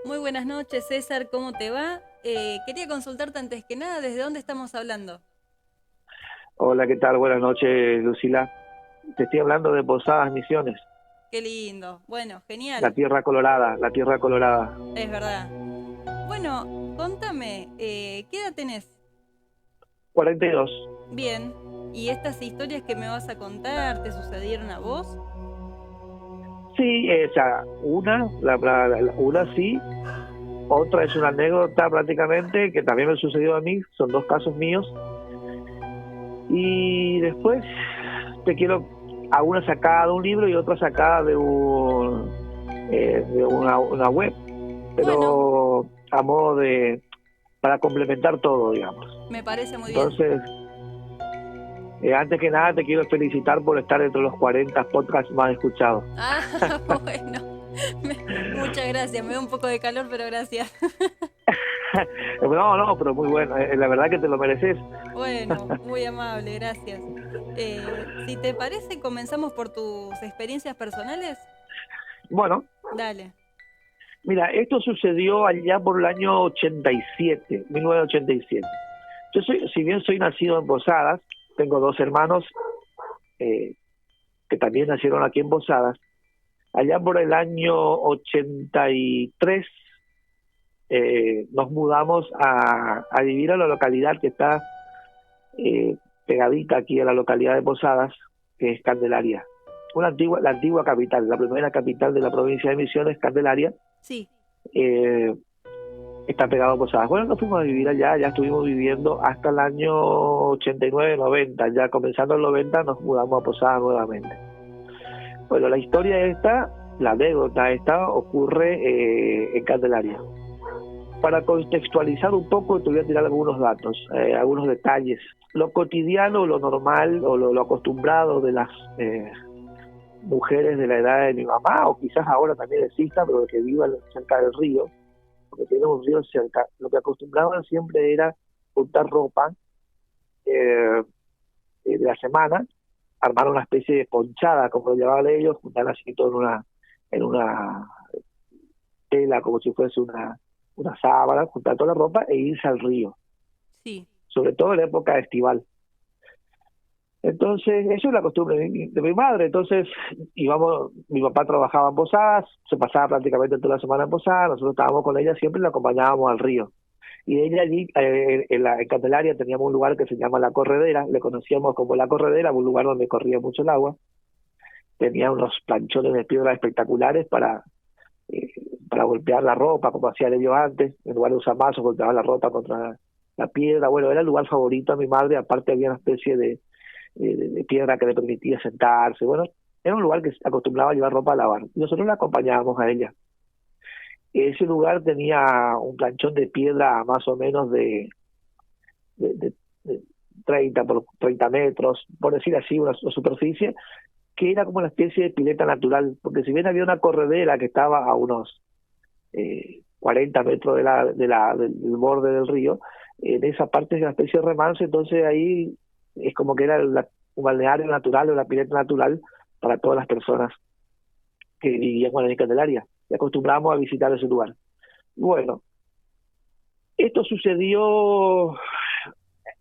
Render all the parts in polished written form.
Muy buenas noches, César, ¿cómo te va? Quería consultarte antes que nada, ¿desde dónde estamos hablando? Hola, ¿qué tal? Buenas noches, Lucila. Te estoy hablando de Posadas Misiones, Qué lindo. Bueno, la genial, tierra colorada, la tierra colorada. es verdad. Bueno, contame, ¿qué edad tenés? 42. Bien. ¿Y estas historias que me vas a contar te sucedieron a vos? Sí, esa, una sí, otra es una anécdota prácticamente que también me sucedió a mí, son dos casos míos. Y después te quiero a una sacada de un libro y otra sacada de una web, Bueno, pero a modo para complementar todo, digamos. me parece muy bien. Entonces, antes que nada, te quiero felicitar por estar entre los 40 podcasts más escuchados. Ah, bueno, muchas gracias, me da un poco de calor, pero gracias. No, no, pero muy bueno. La verdad que te lo mereces. Bueno, muy amable, gracias. Si te parece, comenzamos por tus experiencias personales. Bueno, Dale. mira, esto sucedió allá por el año 87, 1987. Yo soy, si bien soy nacido en Posadas, tengo dos hermanos eh, que también nacieron aquí en Posadas. Allá por el año 83 nos mudamos a vivir a la localidad que está eh, pegadita aquí a la localidad de Posadas, que es Candelaria. La antigua capital, la primera capital de la provincia de Misiones, Candelaria, Sí. eh, está pegado a Posadas. Bueno, nos fuimos a vivir allá, ya estuvimos viviendo hasta el año 89, 90, ya comenzando el 90 nos mudamos a Posadas nuevamente. Bueno, la historia esta, la anécdota esta, ocurre en Candelaria. Para contextualizar un poco, te voy a tirar algunos datos, algunos detalles. Lo cotidiano, lo normal o lo acostumbrado de las mujeres de la edad de mi mamá, o quizás ahora también exista, pero que vivan cerca del río, porque tiene un río cerca, lo que acostumbraban siempre era juntar ropa eh, de la semana, armar una especie de ponchada, como lo llamaban ellos, juntar así todo en una tela, como si fuese una sábana, juntar toda la ropa e irse al río, Sí. sobre todo en la época estival. Entonces, eso es la costumbre de mi madre. Entonces, íbamos, mi papá trabajaba en Posadas, se pasaba prácticamente toda la semana en Posadas, nosotros estábamos con ella siempre y la acompañábamos al río. Y ella allí, en Candelaria, teníamos un lugar que se llama La Corredera, le conocíamos como La Corredera, un lugar donde corría mucho el agua. Tenía unos planchones de piedra espectaculares eh, para golpear la ropa, como hacían ellos antes, en lugar de usar mazos, golpeaban la ropa contra la piedra. Bueno, era el lugar favorito de mi madre, aparte había una especie de piedra que le permitía sentarse. Bueno, era un lugar que acostumbraba a llevar ropa a lavar. Nosotros la acompañábamos a ella. Ese lugar tenía un planchón de piedra más o menos de, de, de 30 por 30 metros, por decir así, una superficie, que era como una especie de pileta natural, porque si bien había una corredera que estaba a unos 40 metros del borde del río, en esa parte es una especie de remanso, entonces ahí es como que era un balneario natural o la pileta natural para todas las personas que vivían en Candelaria y acostumbrábamos a visitar ese lugar. Bueno, esto sucedió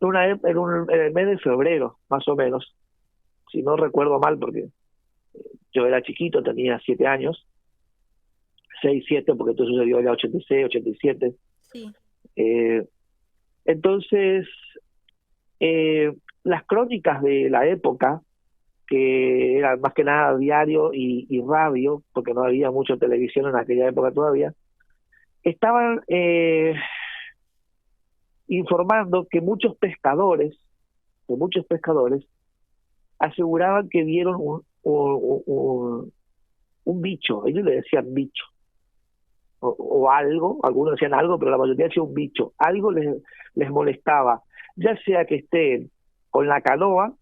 en el mes de febrero, más o menos, si no recuerdo mal, porque yo era chiquito, tenía 7 años, 6 7 porque esto sucedió ya 86, 87. Sí. Eh, entonces, eh, las crónicas de la época, que eran más que nada diario y radio, porque no había mucha televisión en aquella época todavía, estaban informando que muchos pescadores aseguraban que vieron un bicho, ellos le decían bicho, o algo, algunos decían algo, pero la mayoría decía un bicho, algo les molestaba, ya sea que estén con la canoa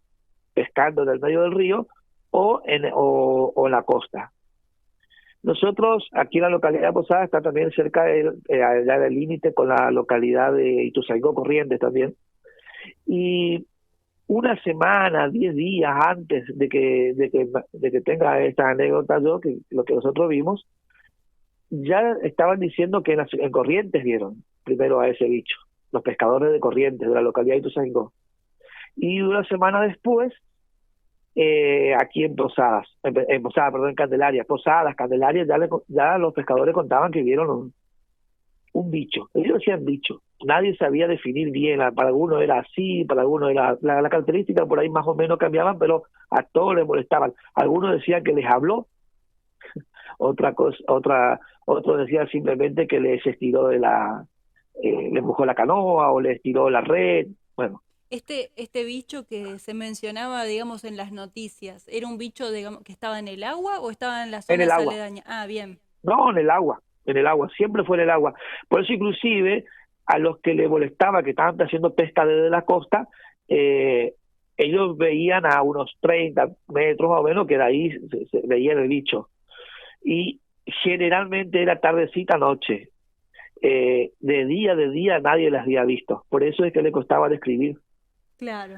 pescando en el medio del río o en la costa. Nosotros, aquí en la localidad de Posada, está también cerca allá del límite con la localidad de Ituzaingó, Corrientes también, y una semana, 10 días antes de que tenga esta anécdota yo, que lo que nosotros vimos, ya estaban diciendo que en Corrientes vieron primero a ese bicho, los pescadores de Corrientes, de la localidad de Ituzaingó. Y una semana después, aquí en Posadas, Posadas, perdón, en Candelaria, Posadas, Candelaria, ya los pescadores contaban que vieron un bicho. Ellos decían bicho. Nadie sabía definir bien. Para algunos era así, para algunos era la característica por ahí más o menos cambiaban, pero a todos les molestaban. Algunos decían que les habló, otros decían simplemente que les estiró les mojó la canoa o les estiró la red. Bueno, Este bicho que se mencionaba, digamos, en las noticias, ¿era un bicho, digamos, que estaba en el agua o estaba en las en el zonas agua. aledañas? Ah, bien, No, en el agua, siempre fue en el agua. Por eso inclusive a los que les molestaba que estaban haciendo pesca desde la costa, eh, ellos veían a unos 30 metros más o menos que de ahí se veía el bicho. Y generalmente era tardecita noche. De día nadie las había visto. Por eso es que le costaba describir. claro.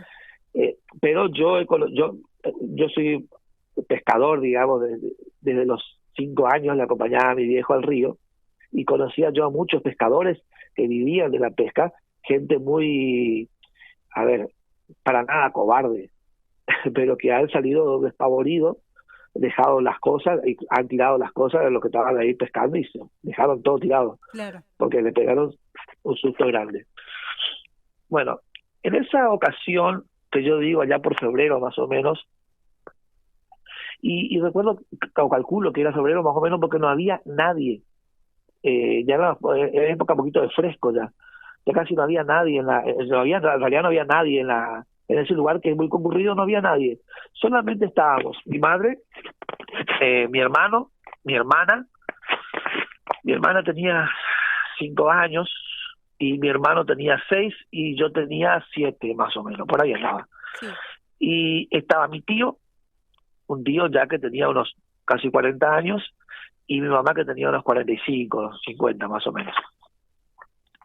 Pero yo soy pescador, digamos, desde los 5 años le acompañaba a mi viejo al río y conocía yo a muchos pescadores que vivían de la pesca, gente muy, a ver, para nada cobarde, pero que han salido despavoridos, dejado las cosas y han tirado las cosas de los que estaban ahí pescando y se dejaron todo tirado Claro. porque le pegaron un susto grande. Bueno, en esa ocasión que yo digo allá por febrero más o menos, y recuerdo, o calculo que era febrero más o menos porque no había nadie, ya era época un poquito de fresco ya casi no había nadie en realidad no había nadie en ese lugar que es muy concurrido, no había nadie, solamente estábamos mi madre, mi hermano, mi hermana. Mi hermana tenía 5 años y mi hermano tenía 6 y yo tenía 7 más o menos, por ahí andaba. Sí, Y estaba mi tío, un tío ya que tenía unos casi 40 años, y mi mamá que tenía unos 45, 50 más o menos.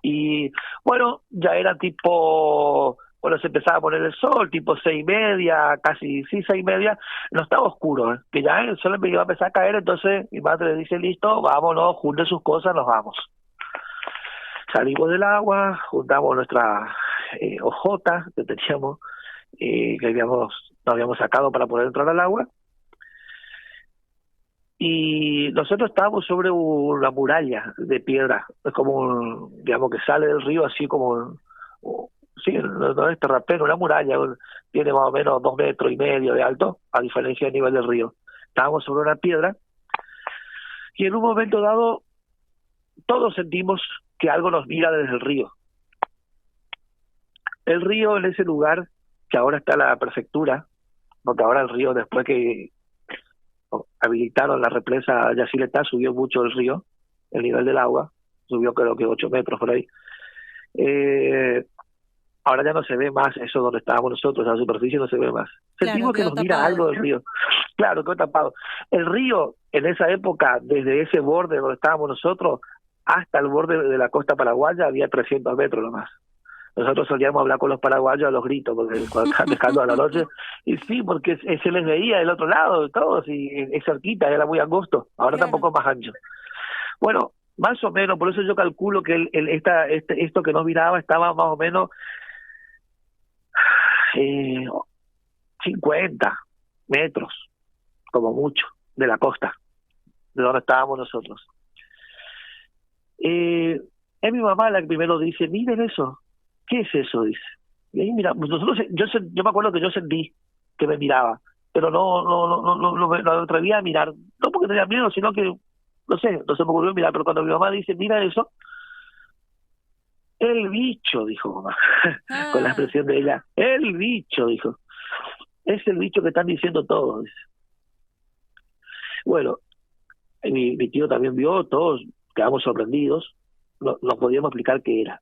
Y bueno, ya era tipo, cuando se empezaba a poner el sol, tipo 6:30, casi, sí, 6:30, no estaba oscuro, que ya el sol iba a empezar a caer, entonces mi madre le dice, listo, vámonos, junten sus cosas, nos vamos. Salimos del agua, juntamos nuestra hojota que teníamos, nos habíamos sacado para poder entrar al agua, y nosotros estábamos sobre una muralla de piedra, es como digamos que sale del río así como sí, no es terrapleno, una muralla, tiene más o menos 2,5 metros de alto, a diferencia del nivel del río. Estábamos sobre una piedra y en un momento dado todos sentimos que algo nos mira desde el río. El río en ese lugar, que ahora está la prefectura, porque ahora el río después que habilitaron la represa Yacyretá subió mucho el río, el nivel del agua, subió creo que 8 metros por ahí. Ahora ya no se ve más eso donde estábamos nosotros, la superficie no se ve más. claro, Sentimos que quedó nos mira tapado. algo del río. Claro, quedó tapado. El río, en esa época, desde ese borde donde estábamos nosotros hasta el borde de la costa paraguaya, había 300 metros nomás. Nosotros solíamos hablar con los paraguayos a los gritos, porque cuando estaban pescando a la noche, y sí, porque se les veía del otro lado, todos, y es cerquita, era muy angosto, ahora Claro. tampoco es más ancho. Bueno, más o menos, por eso yo calculo que esto que nos miraba estaba más o menos eh, 50 metros, como mucho, de la costa, de donde estábamos nosotros. Es mi mamá la que primero dice, miren eso, ¿qué es eso? Dice. Y ahí mira, pues nosotros, yo me acuerdo que yo sentí que me miraba, pero no me atrevía a mirar, no porque tenía miedo, sino que, no se me ocurrió mirar, pero cuando mi mamá dice, mira eso, el bicho, dijo mamá, con la Ah, expresión de ella, el bicho, dijo, es el bicho que están diciendo todos. Dice. Bueno, mi tío también vio, todos quedamos sorprendidos, no podíamos explicar qué era.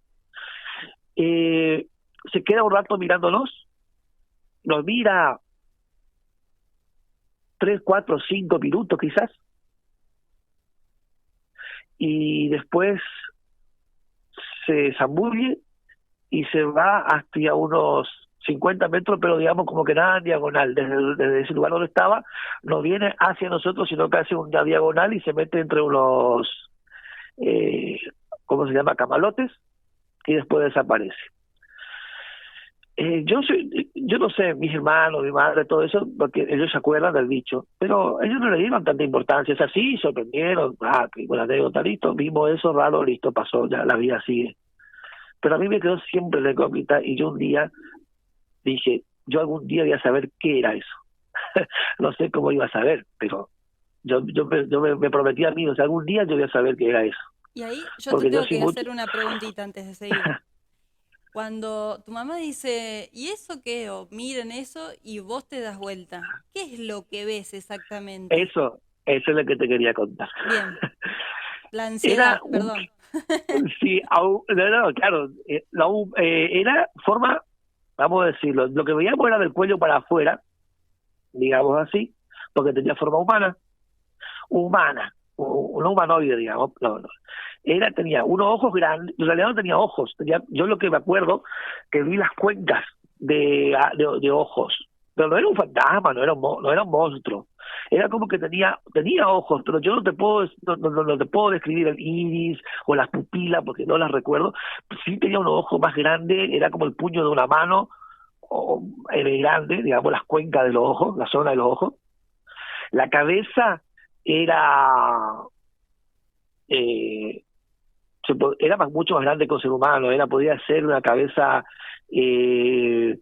Eh, Se queda un rato mirándonos, nos mira 3, 4, 5 minutos quizás, y después se zambulle y se va hasta unos 50 metros, pero digamos como que nada en diagonal, desde ese lugar donde estaba, no viene hacia nosotros, sino que hace una diagonal y se mete entre unos eh, ¿cómo se llama? Camalotes, y después desaparece. Yo no sé, mis hermanos, mi madre, todo eso, porque ellos se acuerdan del bicho, pero ellos no le dieron tanta importancia. Es así, sorprendieron, qué buena anécdota, listo, vimos eso raro, listo, pasó, ya la vida sigue. Pero a mí me quedó siempre la incógnita y yo un día dije, yo algún día voy a saber qué era eso. No sé cómo iba a saber, pero me prometí a mí, o sea, algún día yo voy a saber qué era eso. Y ahí yo te Porque yo tengo soy que mucho, hacer una preguntita antes de seguir. Cuando tu mamá dice, ¿y eso qué? O miren eso y vos te das vuelta. ¿Qué es lo que ves exactamente? eso es lo que te quería contar. Bien, la Era ansiedad, un, perdón. sí, no, claro, era forma, vamos a decirlo, lo que veíamos era del cuello para afuera, digamos así, porque tenía forma humana, un humanoide, digamos, no. Tenía unos ojos grandes, en realidad no tenía ojos, yo lo que me acuerdo, que vi las cuencas de ojos, pero no era un fantasma, no era un monstruo, era como que tenía ojos, pero yo no te puedo describir el iris o las pupilas, porque no las recuerdo. Sí tenía un ojo más grande, era como el puño de una mano, era grande, digamos, las cuencas de los ojos, la zona de los ojos. La cabeza era eh, mucho más grande que un ser humano, podía ser una cabeza eh,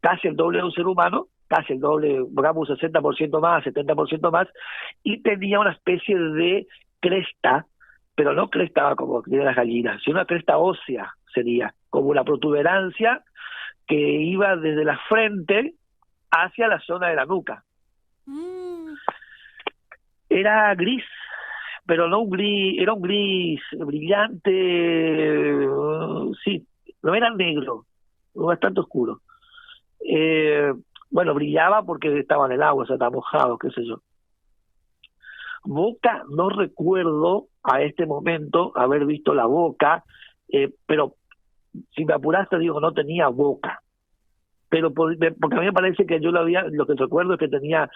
casi el doble de un ser humano, casi el doble, digamos un 60% más, 70% más, y tenía una especie de cresta, pero no cresta como tiene las gallinas, sino una cresta ósea sería, como una protuberancia que iba desde la frente hacia la zona de la nuca. Mm, Era gris, pero no un gris, era un gris brillante, sí, no era negro, bastante oscuro. Eh, bueno, brillaba porque estaba en el agua, o sea, estaba mojado, qué sé yo. Boca, no recuerdo a este momento haber visto la boca, pero si me apuraste digo, no tenía boca. Pero porque a mí me parece que lo que recuerdo es que tenía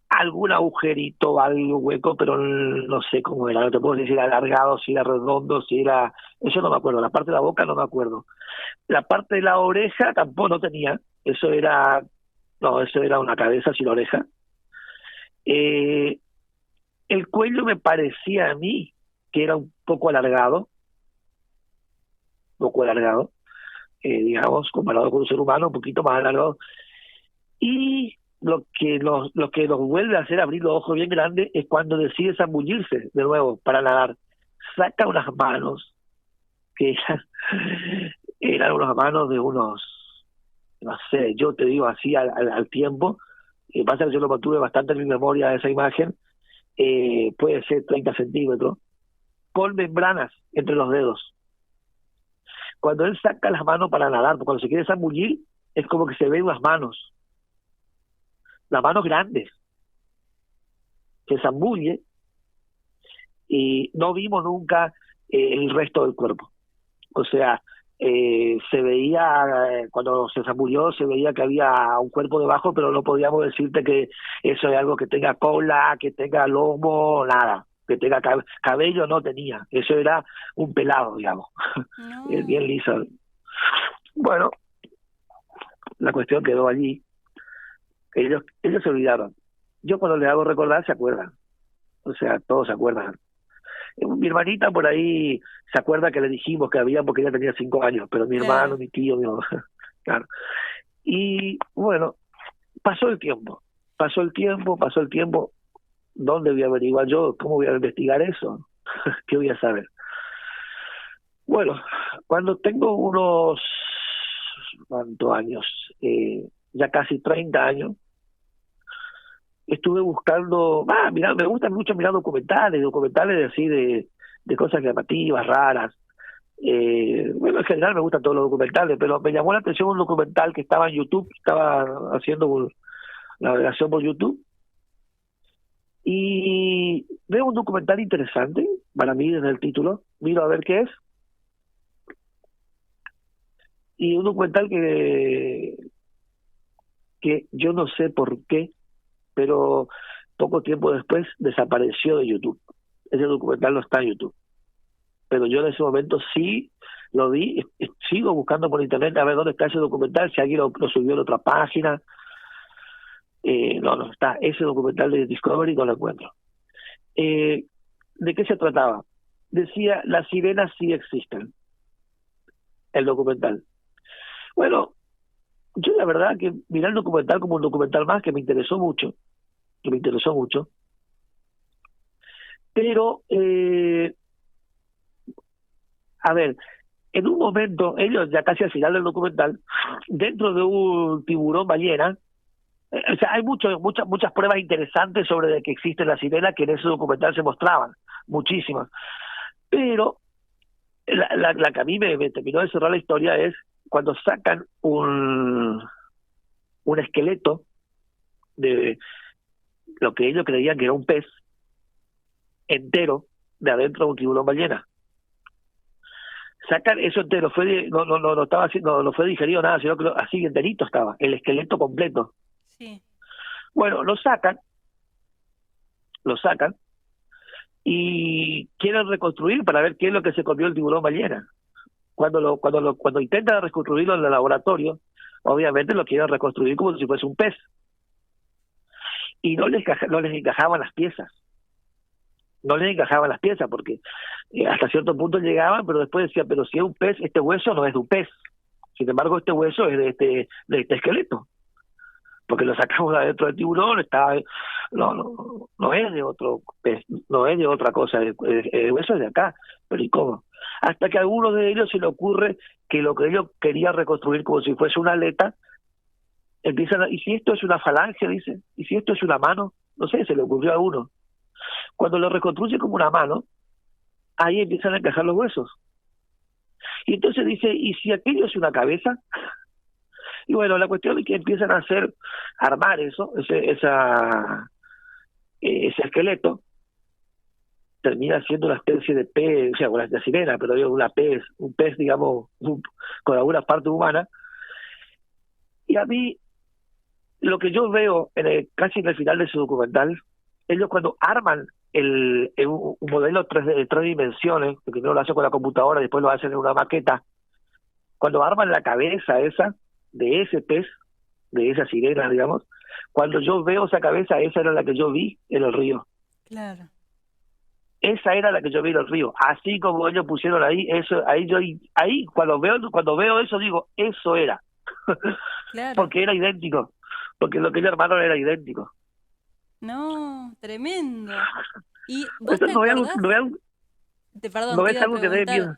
algún agujerito, algo hueco, pero no sé cómo era, no te puedo decir si era alargado, si era redondo, si era... Eso no me acuerdo, la parte de la boca no me acuerdo. La parte de la oreja tampoco no tenía, eso era una cabeza sin oreja. Eh, el cuello me parecía a mí que era un poco alargado, digamos, comparado con un ser humano, un poquito más alargado. Y lo que los vuelve a hacer abrir los ojos bien grandes es cuando decide zambullirse de nuevo para nadar. Saca unas manos que eran unas manos de unos, no sé, yo te digo así al tiempo, pasa que yo lo mantuve bastante en mi memoria esa imagen, puede ser 30 centímetros, con membranas entre los dedos. Cuando él saca las manos para nadar, porque cuando se quiere zambullir, es como que se ven las manos grandes, se zambulle y no vimos nunca el resto del cuerpo. O sea, se veía, cuando se zambulló, se veía que había un cuerpo debajo, pero no podíamos decirte que eso es algo que tenga cola, que tenga lomo, nada. Que tenga cabello, no tenía. Eso era un pelado, digamos. no. Bien liso. Bueno, la cuestión quedó allí. Ellos se olvidaron. Yo cuando les hago recordar, se acuerdan. O sea, todos se acuerdan. Mi hermanita por ahí se acuerda que le dijimos que había porque ella tenía 5 años, pero mi hermano, Claro. mi tío, mi mamá, claro. Y bueno, pasó el tiempo, pasó el tiempo. ¿Dónde voy a averiguar yo? ¿Cómo voy a investigar eso? ¿Qué voy a saber? Bueno, cuando tengo unos, ¿cuántos años? Ya casi 30 años, estuve buscando, mira, me gusta mucho mirar documentales de así de cosas llamativas, raras. Bueno, en general me gustan todos los documentales, pero me llamó la atención un documental que estaba en YouTube, estaba haciendo navegación por YouTube, y veo un documental interesante, para mí desde el título, miro a ver qué es, y un documental que yo no sé por qué, pero poco tiempo después desapareció de YouTube. ese documental no está en YouTube. Pero yo en ese momento sí lo vi, sigo buscando por internet a ver dónde está ese documental, si alguien lo subió en otra página. No está, ese documental de Discovery no lo encuentro. Eh, ¿De qué se trataba? Decía, las sirenas sí existen, el documental. Bueno, yo la verdad que miré el documental como un documental más que me interesó mucho, pero, a ver, en un momento, ellos ya casi al final del documental, dentro de un tiburón ballena, o sea, hay muchas pruebas interesantes sobre de que existen las sirenas que en ese documental se mostraban, muchísimas. Pero la que a mí me terminó de cerrar la historia es cuando sacan un esqueleto de lo que ellos creían que era un pez entero de adentro de un tiburón ballena. Sacan eso entero, no estaba así, no fue digerido nada, sino que así enterito estaba, el esqueleto completo. Sí, Bueno, lo sacan y quieren reconstruir para ver qué es lo que se comió el tiburón ballena. Cuando intentan reconstruirlo en el laboratorio, obviamente lo quieren reconstruir como si fuese un pez y no les encajaban las piezas. No les encajaban las piezas porque hasta cierto punto llegaban, pero después decía, pero si es un pez, este hueso no es de un pez. Sin embargo, este hueso es de este esqueleto, porque lo sacamos de adentro del tiburón, no es de otro pez, no es de otra cosa, el hueso es de acá, pero ¿y cómo? Hasta que a alguno de ellos se le ocurre que lo que ellos querían reconstruir como si fuese una aleta, ¿y si esto es una falange? Dice, ¿y si esto es una mano? No sé, se le ocurrió a uno. Cuando lo reconstruye como una mano, ahí empiezan a encajar los huesos. Y entonces dice, ¿y si aquello es una cabeza? Y bueno, la cuestión es que empiezan a armar ese esqueleto, termina siendo una especie de pez, o sea, una de sirena, pero digo, un pez, digamos, con alguna parte humana. Y a mí, lo que yo veo casi en el final de ese documental, ellos cuando arman un modelo 3D de 3 dimensiones, que primero lo hacen con la computadora, después lo hacen en una maqueta, cuando arman la cabeza esa, de ese pez, de esa sirena, digamos, cuando yo veo esa cabeza, esa era la que yo vi en el río. claro, Esa era la que yo vi en el río. Así como ellos pusieron ahí, ahí cuando veo eso digo, eso era. claro. Porque era idéntico. Porque lo que ellos armaron era idéntico. No, tremendo. ¿Y vos Esto te acordás? Perdón, no te es iba a algo que dé preguntar, miedo.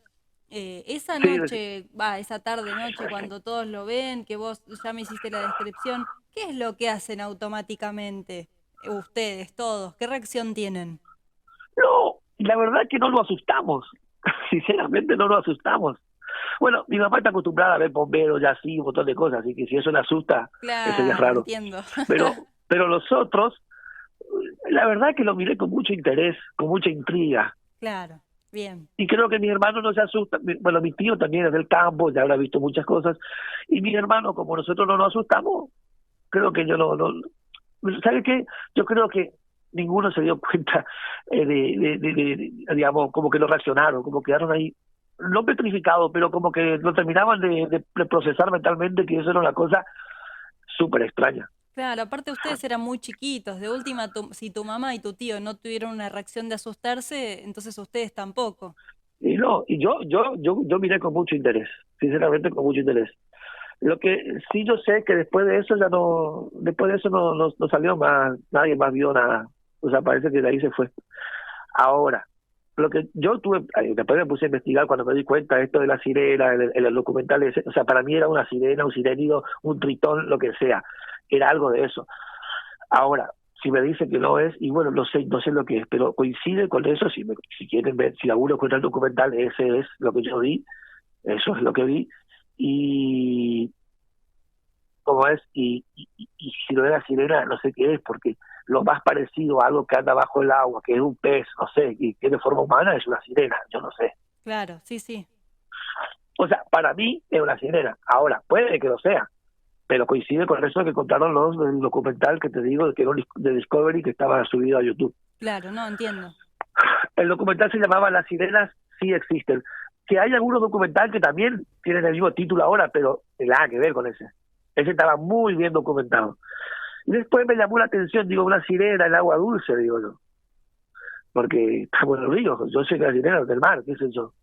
esa Sí, noche, esa tarde, noche, cuando todos lo ven, que vos ya me hiciste la descripción, ¿qué es lo que hacen automáticamente? Ustedes, todos, ¿qué reacción tienen? no, la verdad es que no lo asustamos. Sinceramente no lo asustamos. Bueno, mi mamá está acostumbrada a ver bomberos y así, un montón de cosas, así que si eso le asusta, eso ya es Claro, raro. entiendo. Pero los otros, la verdad que lo miré con mucho interés, con mucha intriga. Claro, bien, Y creo que mi hermano no se asusta. Bueno, mi tío también es del campo, ya habrá visto muchas cosas. Y mi hermano, como nosotros no nos asustamos, creo que yo ¿sabe qué? Yo creo que ninguno se dio cuenta digamos, como que no reaccionaron, como quedaron ahí, no petrificados, pero como que no terminaban de procesar mentalmente que eso era una cosa súper extraña. claro, aparte ustedes eran muy chiquitos, de última, si tu mamá y tu tío no tuvieron una reacción de asustarse, entonces ustedes tampoco. Y no, y yo miré con mucho interés, sinceramente con mucho interés. Lo que sí yo sé que después de eso no salió más, nadie más vio nada. O sea, parece que de ahí se fue. Ahora, lo que yo después me puse a investigar cuando me di cuenta esto de la sirena, el documental ese, o sea, para mí era una sirena, un sirénido, un tritón, lo que sea, era algo de eso. Ahora, si me dicen que no es, y bueno, no sé lo que es, pero coincide con eso, si quieren ver, si alguno encuentra el documental, ese es lo que yo vi, eso es lo que vi, y como es, y si no era sirena, no sé qué es, porque lo más parecido a algo que anda bajo el agua, que es un pez, no sé, y tiene forma humana, es una sirena, yo no sé. Claro, sí, sí. O sea, para mí es una sirena. Ahora, puede que lo sea, pero coincide con eso que contaron los del documental que te digo, que era de Discovery, que estaba subido a YouTube. Claro, no entiendo. El documental se llamaba Las sirenas sí existen. Que hay algunos documentales que también tienen el mismo título ahora, pero nada que ver con ese. Ese estaba muy bien documentado. Y después me llamó la atención, digo, una sirena en agua dulce, digo yo, porque estamos en el río, yo sé que la sirena es del mar, qué sé yo.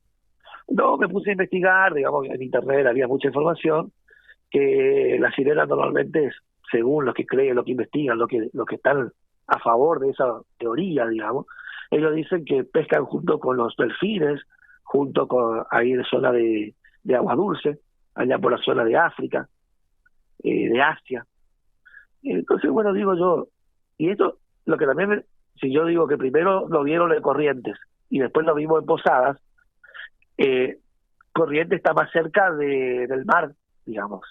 No, me puse a investigar, digamos, en internet había mucha información, que las sirenas normalmente, según los que creen, los que investigan, los que están a favor de esa teoría, digamos, ellos dicen que pescan junto con los delfines, junto con ahí en zona de agua dulce, allá por la zona de África, de Asia. Entonces, bueno, digo yo, y esto, lo que también, si yo digo que primero lo vieron en Corrientes y después lo vimos en Posadas, eh, Corrientes está más cerca del mar, digamos.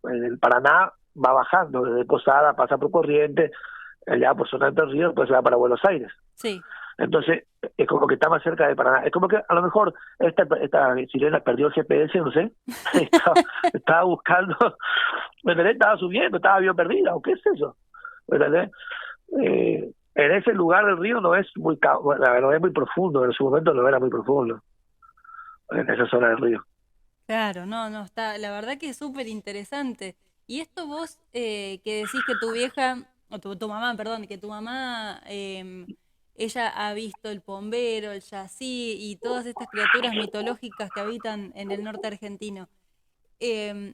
En el Paraná va bajando, desde Posada pasa por Corrientes, allá por zona de Entre Ríos, pues se va para Buenos Aires. Sí. Entonces, es como que está más cerca de Paraná. Es como que a lo mejor esta sirena perdió el GPS, no sé. Estaba buscando, ¿me entendés? Estaba subiendo, estaba bien perdida, o qué es eso. ¿Me entendés? En ese lugar del río no es muy no es muy profundo, en su momento no era muy profundo, en esa zona del río. Claro, no, no, está, la verdad que es súper interesante. Y esto vos que decís que tu vieja, o tu mamá, perdón, que tu mamá, ella ha visto el pombero, el yací y todas estas criaturas mitológicas que habitan en el norte argentino.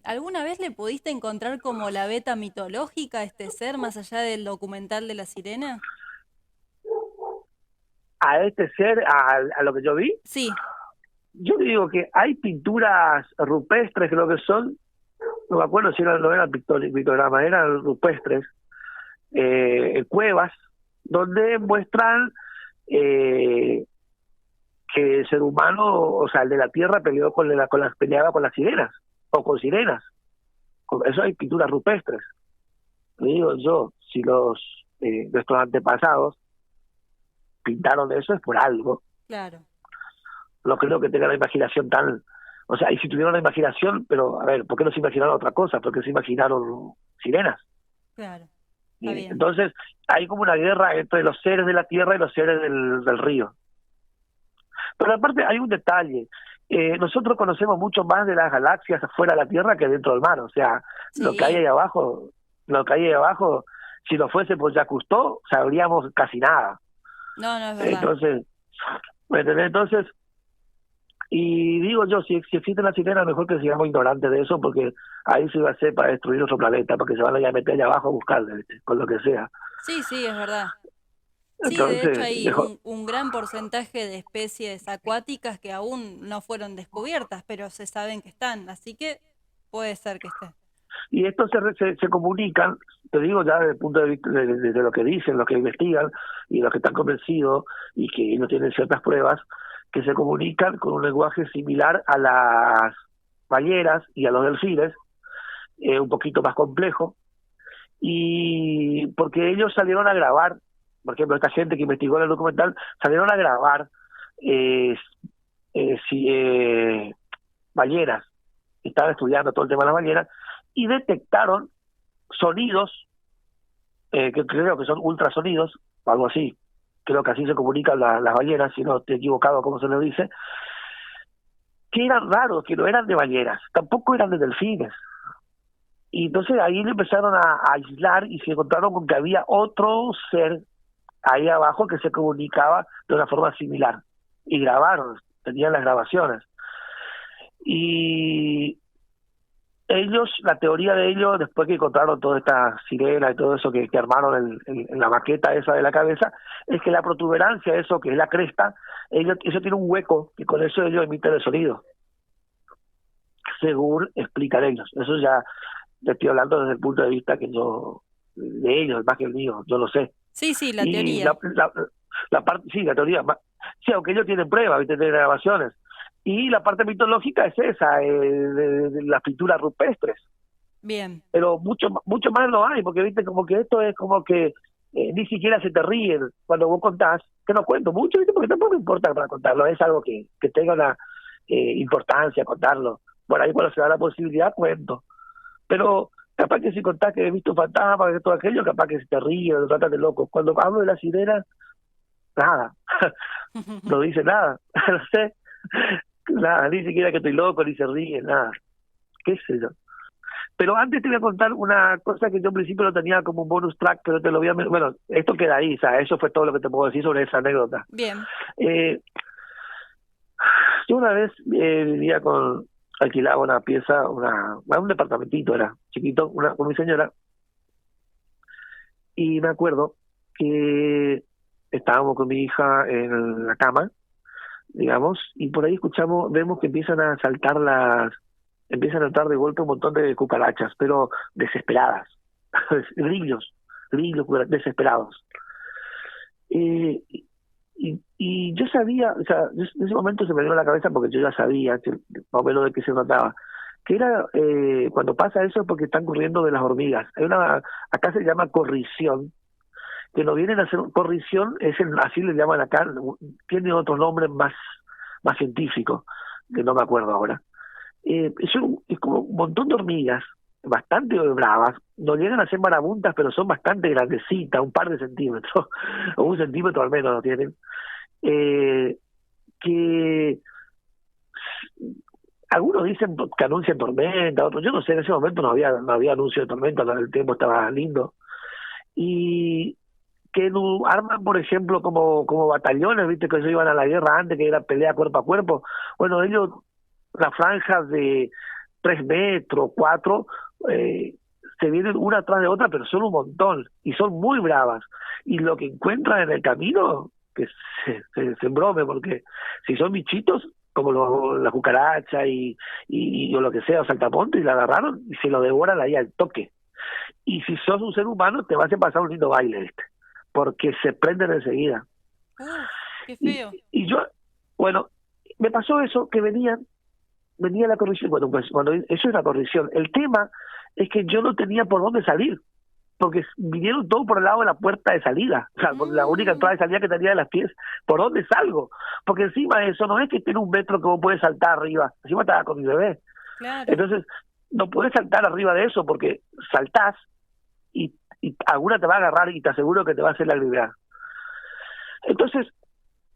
¿Alguna vez le pudiste encontrar como la beta mitológica a este ser, más allá del documental de la sirena? A este ser, a lo que yo vi, Sí, yo digo que hay pinturas rupestres, creo que son, no me acuerdo si no eran pictogramas, eran rupestres, cuevas, donde muestran eh, que el ser humano, o sea, el de la Tierra peleó peleaba con las sirenas, o con sirenas. Eso hay pinturas rupestres. Digo yo, si nuestros antepasados pintaron eso es por algo. claro, No creo que tengan la imaginación tan... O sea, y si tuvieron la imaginación, pero a ver, ¿por qué no se imaginaron otra cosa? ¿Por qué se imaginaron sirenas? claro, está bien. Entonces, hay como una guerra entre los seres de la tierra y los seres del río. Pero aparte hay un detalle. Nosotros conocemos mucho más de las galaxias afuera de la Tierra que dentro del mar. O sea, lo que hay Sí, ahí abajo, lo que hay ahí abajo, si no fuese por Jacques Cousteau, sabríamos casi nada. no, no es verdad. Entonces, ¿me entendés? Entonces, y digo yo, si existe la sirena, mejor que sigamos ignorantes de eso, porque ahí se va a hacer para destruir nuestro planeta, porque se van a ir a meter allá abajo a buscarle, ¿viste? Con lo que sea. Sí, sí, es verdad. Sí, de hecho Entonces, hay mejor. un gran porcentaje de especies acuáticas que aún no fueron descubiertas, pero se saben que están, así que puede ser que esté. Y estos se comunican, te digo ya desde el punto de vista de lo que dicen, los que investigan y los que están convencidos y que no tienen ciertas pruebas, que se comunican con un lenguaje similar a las ballenas y a los delfines, un poquito más complejo, y porque ellos salieron a grabar, por ejemplo, esta gente que investigó en el documental, salieron a grabar eh, si, ballenas, estaban estudiando todo el tema de las ballenas, y detectaron sonidos, que creo que son ultrasonidos, o algo así, creo que así se comunican las ballenas, si no estoy equivocado como se lo dice, que eran raros, que no eran de ballenas, tampoco eran de delfines. Y entonces ahí le empezaron a aislar y se encontraron con que había otro ser ahí abajo que se comunicaba de una forma similar. Y grabaron, tenían las grabaciones. Y ellos, la teoría de ellos, después que encontraron toda esta sirena y todo eso que armaron en la maqueta esa de la cabeza, es que la protuberancia, eso que es la cresta, eso tiene un hueco y con eso ellos emiten el sonido, según explican ellos. Eso ya te estoy hablando desde el punto de vista que yo, de ellos, más que el mío, yo lo sé. Sí, sí, la Y teoría. la parte, sí, la teoría, sí, aunque ellos tienen pruebas, ¿viste? Tienen grabaciones. Y la parte mitológica es esa, de las pinturas rupestres. Bien, Pero mucho más no hay, porque viste como que esto es como que ni siquiera se te ríen cuando vos contás, que no cuento mucho, ¿viste? Porque tampoco me importa para contarlo, es algo que tenga una importancia contarlo. Bueno, ahí cuando se da la posibilidad cuento. Pero capaz que si contás que he visto un fantasma, que todo aquello, capaz que se te ríe, lo tratas de loco. Cuando hablo de la sirena, nada, no dice nada, no sé, nada, ni siquiera que estoy loco, ni se ríe, nada, qué sé yo. Pero antes te voy a contar una cosa que yo en principio lo tenía como un bonus track, pero te lo voy a... Bueno, esto queda ahí, o sea, eso fue todo lo que te puedo decir sobre esa anécdota. Bien. Eh, yo una vez vivía alquilaba una pieza, un departamentito era chiquito, con mi señora, y me acuerdo que estábamos con mi hija en la cama, digamos, y por ahí vemos que empiezan a saltar de golpe un montón de cucarachas, pero desesperadas, grillos, desesperados. Y yo sabía, o sea, en ese momento se me dio a la cabeza porque yo ya sabía más o menos de qué se trataba, que era cuando pasa eso es porque están corriendo de las hormigas. Acá se llama corrición, que no vienen a hacer corrición, así le llaman acá, tiene otro nombre más científico, que no me acuerdo ahora. Es como un montón de hormigas, bastante bravas, no llegan a ser marabuntas, pero son bastante grandecitas, un par de centímetros, o 1 centímetro al menos no tienen, eh, que algunos dicen que anuncian tormenta, otros, yo no sé, en ese momento no había anuncio de tormenta, el tiempo estaba lindo, y que arman, por ejemplo, como batallones, viste, que ellos iban a la guerra antes, que era pelea cuerpo a cuerpo. Bueno, ellos, las franjas de 3 metros, 4, se vienen una atrás de otra, pero son un montón, y son muy bravas. Y lo que encuentran en el camino, que se embrome, porque si son bichitos, como la cucaracha o lo que sea, o saltamontes, y la agarraron y se lo devoran ahí al toque. Y si sos un ser humano, te vas a pasar un lindo baile, ¿viste? Porque se prenden enseguida. Uf, qué Y, feo. y yo, bueno, me pasó eso, que venía la corrección, bueno, pues cuando eso es la corrección. El tema es que yo no tenía por dónde salir, porque vinieron todos por el lado de la puerta de salida, o sea, por la única entrada Mm, y salida que tenía de las pies. ¿Por dónde salgo? Porque encima de eso no es que esté en 1 metro que vos puedes saltar arriba, encima estaba con mi bebé. claro. Entonces, no puedes saltar arriba de eso porque saltás y alguna te va a agarrar y te aseguro que te va a hacer la lagrimear. Entonces,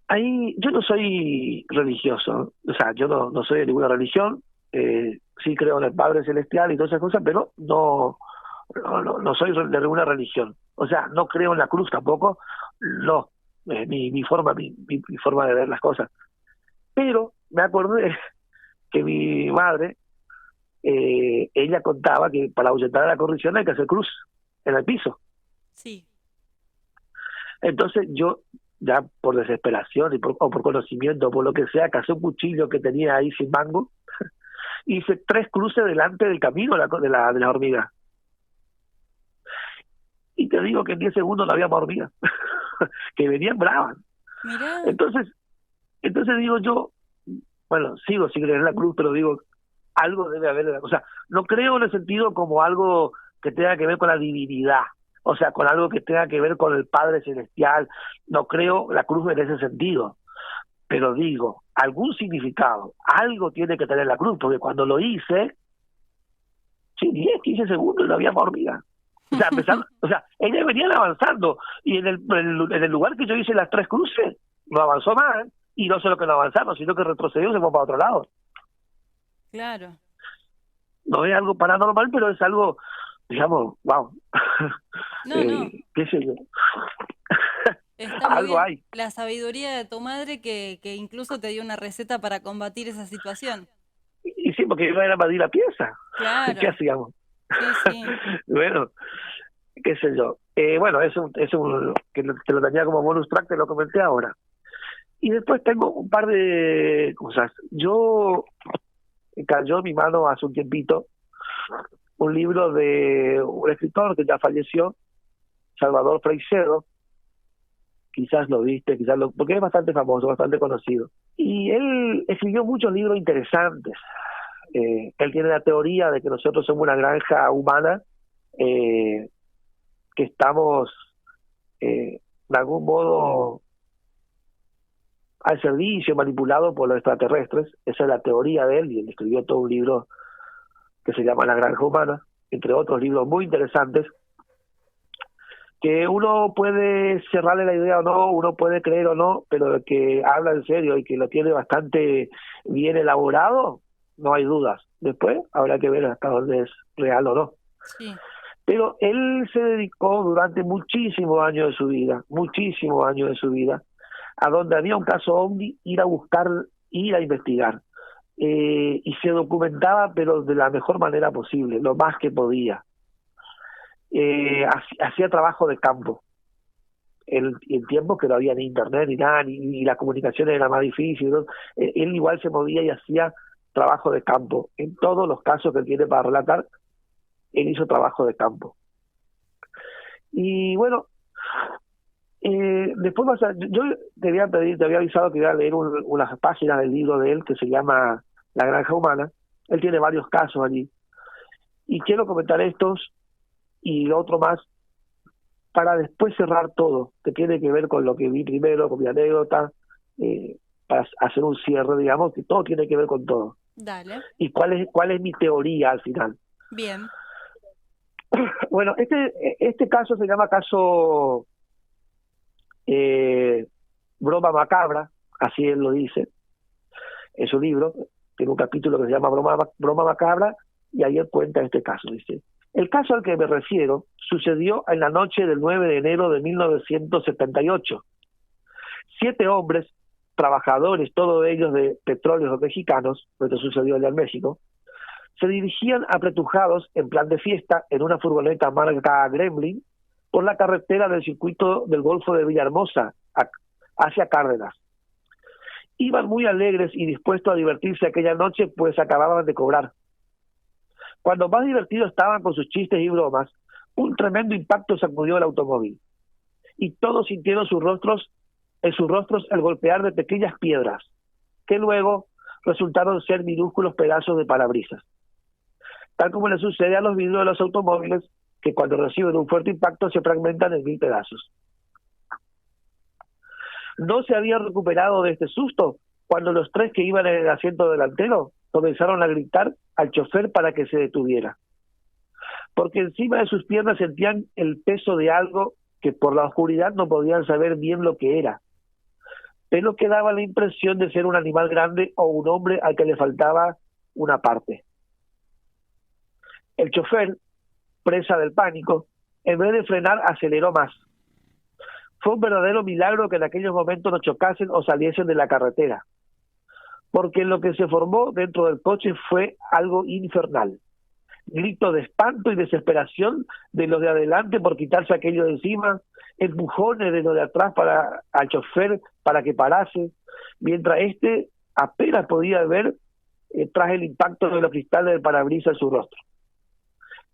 ahí yo no soy religioso, o sea, yo no soy de ninguna religión, sí creo en el Padre Celestial y todas esas cosas, pero no soy de ninguna religión. O sea, no creo en la cruz tampoco, no, mi forma de ver las cosas. Pero me acordé que mi madre, ella contaba que para ahuyentar a la corrupción hay que hacer cruz en el piso. Sí. Entonces yo, ya por desesperación o por conocimiento, por lo que sea, cazé un cuchillo que tenía ahí sin mango, hice 3 cruces delante del camino de la hormiga. Y te digo que en 10 segundos no había más hormigas, que venían bravas. Mirá. Entonces, digo yo, bueno, sigo sin creer en la cruz, pero digo, algo debe haber, o sea, no creo en el sentido como algo que tenga que ver con la divinidad, o sea, con algo que tenga que ver con el Padre Celestial, no creo la cruz en ese sentido, pero digo, algún significado, algo tiene que tener la cruz, porque cuando lo hice, sí, 10, 15 segundos no había más hormigas. O sea, ellas venían avanzando, y en el lugar que yo hice las 3 cruces, no avanzó más, y no solo que no avanzaron, sino que retrocedió y se fue para otro lado. Claro. No es algo paranormal, pero es algo, digamos, wow. No, no. ¿Qué sé yo? Está muy Algo bien. hay. La sabiduría de tu madre que incluso te dio una receta para combatir esa situación. Y sí, porque iba a ir a medir la pieza. ¿Qué Claro. hacíamos? Sí, sí. Bueno, qué sé yo. Bueno, que te lo tenía como bonus track, te lo comenté ahora. Y después tengo un par de cosas. Cayó en mi mano hace un tiempito un libro de un escritor que ya falleció, Salvador Freixedo. Quizás lo viste, porque es bastante famoso, bastante conocido. Y él escribió muchos libros interesantes. Él tiene la teoría de que nosotros somos una granja humana, que estamos de algún modo al servicio, manipulado por los extraterrestres. Esa es la teoría de él, y él escribió todo un libro que se llama La Granja Humana, entre otros libros muy interesantes. que uno puede cerrarle la idea o no, uno puede creer o no, pero el que habla en serio y que lo tiene bastante bien elaborado, no hay dudas. Después habrá que ver hasta dónde es real o no. Sí, Pero él se dedicó durante muchísimos años de su vida, a donde había un caso OVNI, ir a buscar, ir a investigar. Y se documentaba, pero de la mejor manera posible, lo más que podía. Hacía trabajo de campo en tiempos que no había ni internet ni nada, ni la comunicación era más difícil, ¿no? Él igual se movía y hacía trabajo de campo. En todos los casos que él tiene para relatar, él hizo trabajo de campo. Y bueno, después yo te había pedido, te había avisado que iba a leer unas páginas del libro de él que se llama La Granja Humana. Él tiene varios casos allí. Y quiero comentar estos y otro más para después cerrar todo, que tiene que ver con lo que vi primero, con mi anécdota, para hacer un cierre, digamos, que todo tiene que ver con todo. dale. ¿Y cuál es mi teoría al final? Bien. Bueno, este caso se llama caso eh, Broma Macabra, así él lo dice en su libro. Tiene un capítulo que se llama Broma Macabra, y ahí él cuenta este caso. Dice: el caso al que me refiero sucedió en la noche del 9 de enero de 1978. 7 hombres, trabajadores, todos ellos de petróleos mexicanos, esto sucedió allá en México, se dirigían apretujados en plan de fiesta en una furgoneta marca Gremlin por la carretera del circuito del Golfo de Villahermosa hacia Cárdenas. Iban muy alegres y dispuestos a divertirse aquella noche, pues acababan de cobrar. Cuando más divertidos estaban con sus chistes y bromas, un tremendo impacto sacudió el automóvil, y todos sintieron en sus rostros el golpear de pequeñas piedras, que luego resultaron ser minúsculos pedazos de parabrisas. Tal como le sucede a los vidrios de los automóviles, que cuando reciben un fuerte impacto se fragmentan en 1000 pedazos. No se había recuperado de este susto cuando los 3 que iban en el asiento delantero comenzaron a gritar al chofer para que se detuviera, porque encima de sus piernas sentían el peso de algo que por la oscuridad no podían saber bien lo que era, pero que daba la impresión de ser un animal grande o un hombre al que le faltaba una parte. El chofer, presa del pánico, en vez de frenar, aceleró más. Fue un verdadero milagro que en aquellos momentos no chocasen o saliesen de la carretera, porque lo que se formó dentro del coche fue algo infernal. Gritos de espanto y desesperación de los de adelante por quitarse aquello de encima, empujones de los de atrás al chofer para que parase, mientras éste apenas podía ver tras el impacto de los cristales del parabrisas en su rostro.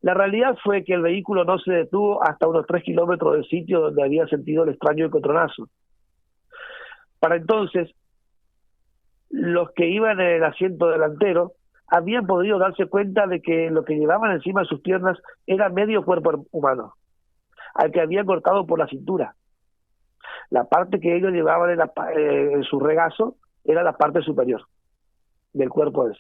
La realidad fue que el vehículo no se detuvo hasta unos 3 kilómetros del sitio donde había sentido el extraño encontronazo. Para entonces, los que iban en el asiento delantero habían podido darse cuenta de que lo que llevaban encima de sus piernas era medio cuerpo humano, al que habían cortado por la cintura. La parte que ellos llevaban en su regazo era la parte superior del cuerpo ese.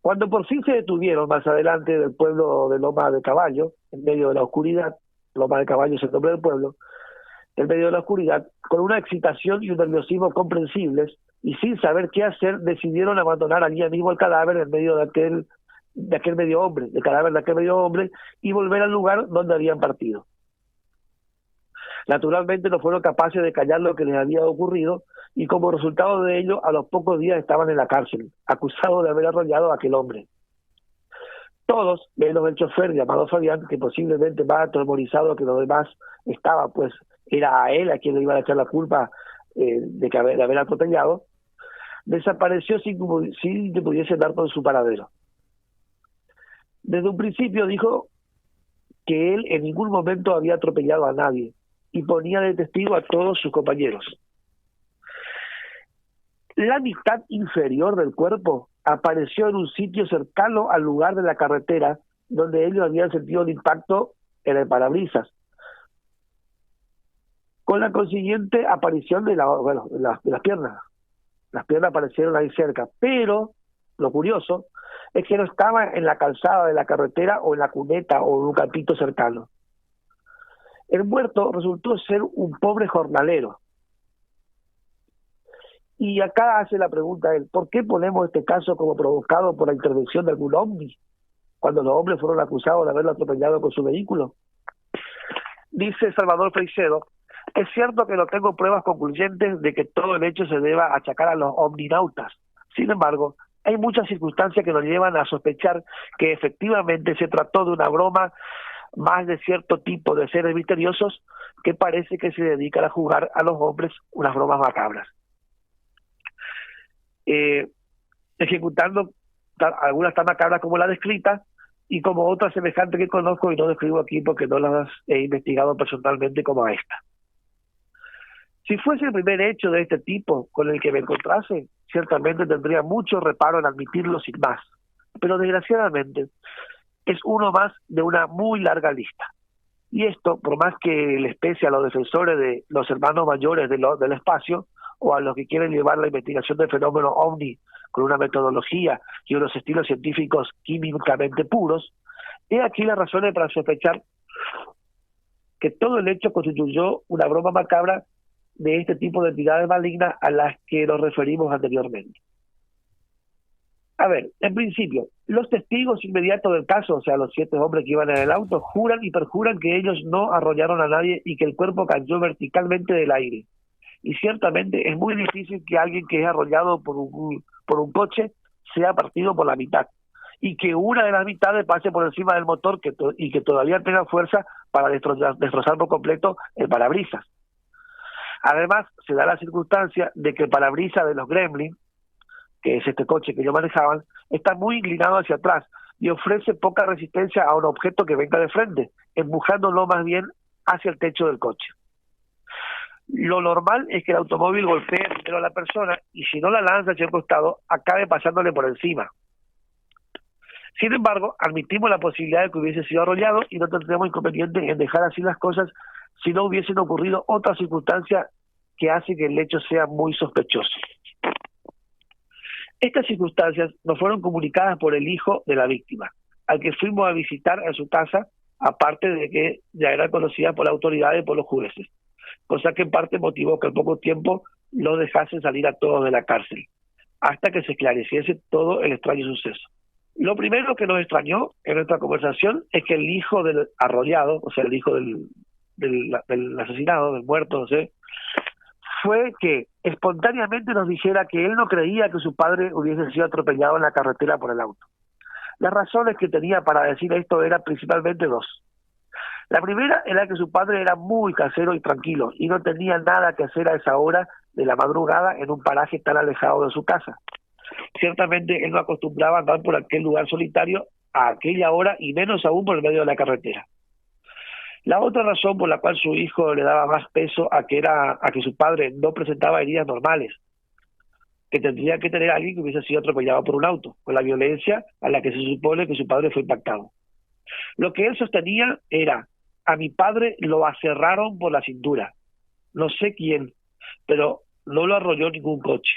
Cuando por fin se detuvieron más adelante del pueblo de Loma de Caballo, en medio de la oscuridad, Loma de Caballo es el nombre del pueblo, en medio de la oscuridad, con una excitación y un nerviosismo comprensibles, y sin saber qué hacer, decidieron abandonar allí mismo el cadáver en medio de aquel medio hombre, el cadáver de aquel medio hombre, y volver al lugar donde habían partido. Naturalmente no fueron capaces de callar lo que les había ocurrido, y como resultado de ello, a los pocos días estaban en la cárcel, acusados de haber arrollado a aquel hombre. Todos, menos el chofer llamado Fabián, que posiblemente más atemorizado que los demás estaba, pues era a él a quien le iban a echar la culpa de haber atropellado, desapareció sin que pudiesen dar con su paradero. Desde un principio dijo que él en ningún momento había atropellado a nadie y ponía de testigo a todos sus compañeros. La mitad inferior del cuerpo apareció en un sitio cercano al lugar de la carretera donde ellos habían sentido el impacto en el parabrisas, con la consiguiente aparición de las piernas. Las piernas aparecieron ahí cerca, pero lo curioso es que no estaba en la calzada de la carretera o en la cuneta o en un campito cercano. El muerto resultó ser un pobre jornalero. Y acá hace la pregunta él, ¿por qué ponemos este caso como provocado por la intervención de algún ovni, cuando los hombres fueron acusados de haberlo atropellado con su vehículo? Dice Salvador Freixedo, es cierto que no tengo pruebas concluyentes de que todo el hecho se deba achacar a los omninautas. Sin embargo, hay muchas circunstancias que nos llevan a sospechar que efectivamente se trató de una broma más de cierto tipo de seres misteriosos que parece que se dedican a jugar a los hombres unas bromas macabras. Eh, Ejecutando algunas tan macabras como la descrita y como otras semejantes que conozco y no describo aquí porque no las he investigado personalmente como esta. Si fuese el primer hecho de este tipo con el que me encontrase, ciertamente tendría mucho reparo en admitirlo sin más, pero desgraciadamente es uno más de una muy larga lista. Y esto, por más que les pese a los defensores de los hermanos mayores del espacio, o a los que quieren llevar la investigación del fenómeno OVNI con una metodología y unos estilos científicos químicamente puros, he aquí las razones para sospechar que todo el hecho constituyó una broma macabra de este tipo de entidades malignas a las que nos referimos anteriormente. A ver, en principio, los testigos inmediatos del caso, o sea, los 7 hombres que iban en el auto, juran y perjuran que ellos no arrollaron a nadie y que el cuerpo cayó verticalmente del aire. Y ciertamente es muy difícil que alguien que es arrollado por un coche sea partido por la mitad y que una de las mitades pase por encima del motor y que todavía tenga fuerza para destrozar por completo el parabrisas. Además, se da la circunstancia de que el parabrisas de los Gremlin, que es este coche que ellos manejaban, está muy inclinado hacia atrás y ofrece poca resistencia a un objeto que venga de frente, empujándolo más bien hacia el techo del coche. Lo normal es que el automóvil golpee primero a la persona y si no la lanza hacia el costado, acabe pasándole por encima. Sin embargo, admitimos la posibilidad de que hubiese sido arrollado y no tendremos inconveniente en dejar así las cosas si no hubiesen ocurrido otras circunstancias que hacen que el hecho sea muy sospechoso. Estas circunstancias nos fueron comunicadas por el hijo de la víctima, al que fuimos a visitar en su casa, aparte de que ya era conocida por la autoridad y por los jueces, cosa que en parte motivó que al poco tiempo lo dejasen salir a todos de la cárcel, hasta que se esclareciese todo el extraño suceso. Lo primero que nos extrañó en nuestra conversación es que el hijo del arrollado, o sea, el hijo del asesinado, del muerto, no sé, fue que espontáneamente nos dijera que él no creía que su padre hubiese sido atropellado en la carretera por el auto. Las razones que tenía para decir esto eran principalmente 2. La primera era que su padre era muy casero y tranquilo y no tenía nada que hacer a esa hora de la madrugada en un paraje tan alejado de su casa. Ciertamente él no acostumbraba a andar por aquel lugar solitario a aquella hora y menos aún por el medio de la carretera. La otra razón por la cual su hijo le daba más peso a que su padre no presentaba heridas normales, que tendría que tener alguien que hubiese sido atropellado por un auto, con la violencia a la que se supone que su padre fue impactado. Lo que él sostenía era: a mi padre lo aserraron por la cintura. No sé quién, pero no lo arrolló ningún coche.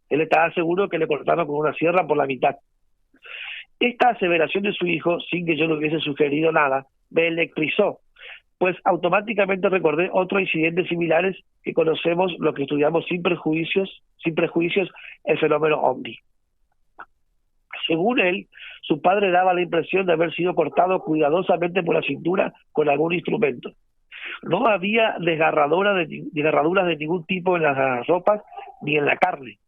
Él estaba seguro que le cortaron con una sierra por la mitad. Esta aseveración de su hijo, sin que yo le hubiese sugerido nada, me electrizó, pues automáticamente recordé otros incidentes similares que conocemos los que estudiamos sin prejuicios el fenómeno OVNI. Según él, su padre daba la impresión de haber sido cortado cuidadosamente por la cintura con algún instrumento. No había desgarraduras de ningún tipo en las ropas ni en la carne.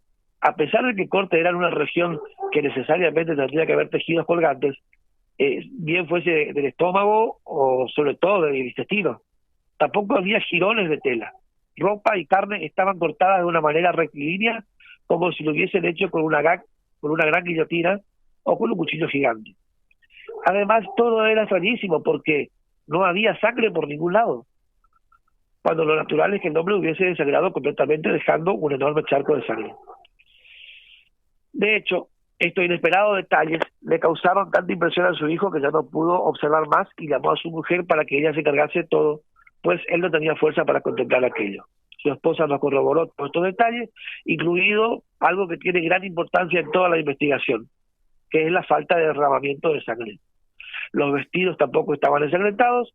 A pesar de que el corte era en una región que necesariamente tendría que haber tejidos colgantes, bien fuese del estómago o sobre todo del intestino. Tampoco había jirones de tela. Ropa y carne estaban cortadas de una manera rectilínea, como si lo hubiesen hecho con una gran guillotina o con un cuchillo gigante. Además, todo era extrañísimo porque no había sangre por ningún lado, cuando lo natural es que el hombre hubiese desangrado completamente, dejando un enorme charco de sangre. De hecho, estos inesperados detalles le causaron tanta impresión a su hijo que ya no pudo observar más y llamó a su mujer para que ella se encargase de todo, pues él no tenía fuerza para contemplar aquello. Su esposa nos corroboró todos estos detalles, incluido algo que tiene gran importancia en toda la investigación, que es la falta de derramamiento de sangre. Los vestidos tampoco estaban ensangrentados,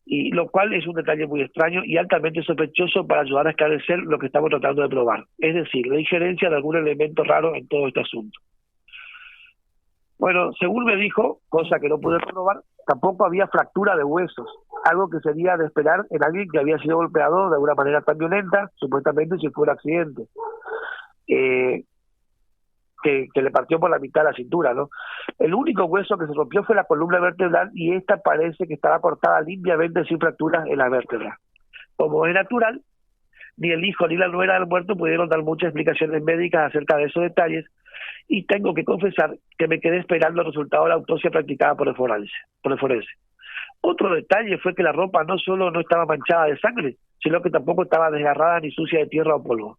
y lo cual es un detalle muy extraño y altamente sospechoso para ayudar a esclarecer lo que estamos tratando de probar, es decir, la injerencia de algún elemento raro en todo este asunto. Bueno, según me dijo, cosa que no pude probar, tampoco había fractura de huesos, algo que sería de esperar en alguien que había sido golpeado de una manera tan violenta, supuestamente si fue un accidente, eh, que le partió por la mitad la cintura, ¿no? El único hueso que se rompió fue la columna vertebral y esta parece que estaba cortada limpiamente sin fracturas en la vértebra. Como es natural, ni el hijo ni la nuera del muerto pudieron dar muchas explicaciones médicas acerca de esos detalles y tengo que confesar que me quedé esperando el resultado de la autopsia practicada por el forense. Otro detalle fue que la ropa no solo no estaba manchada de sangre, sino que tampoco estaba desgarrada ni sucia de tierra o polvo.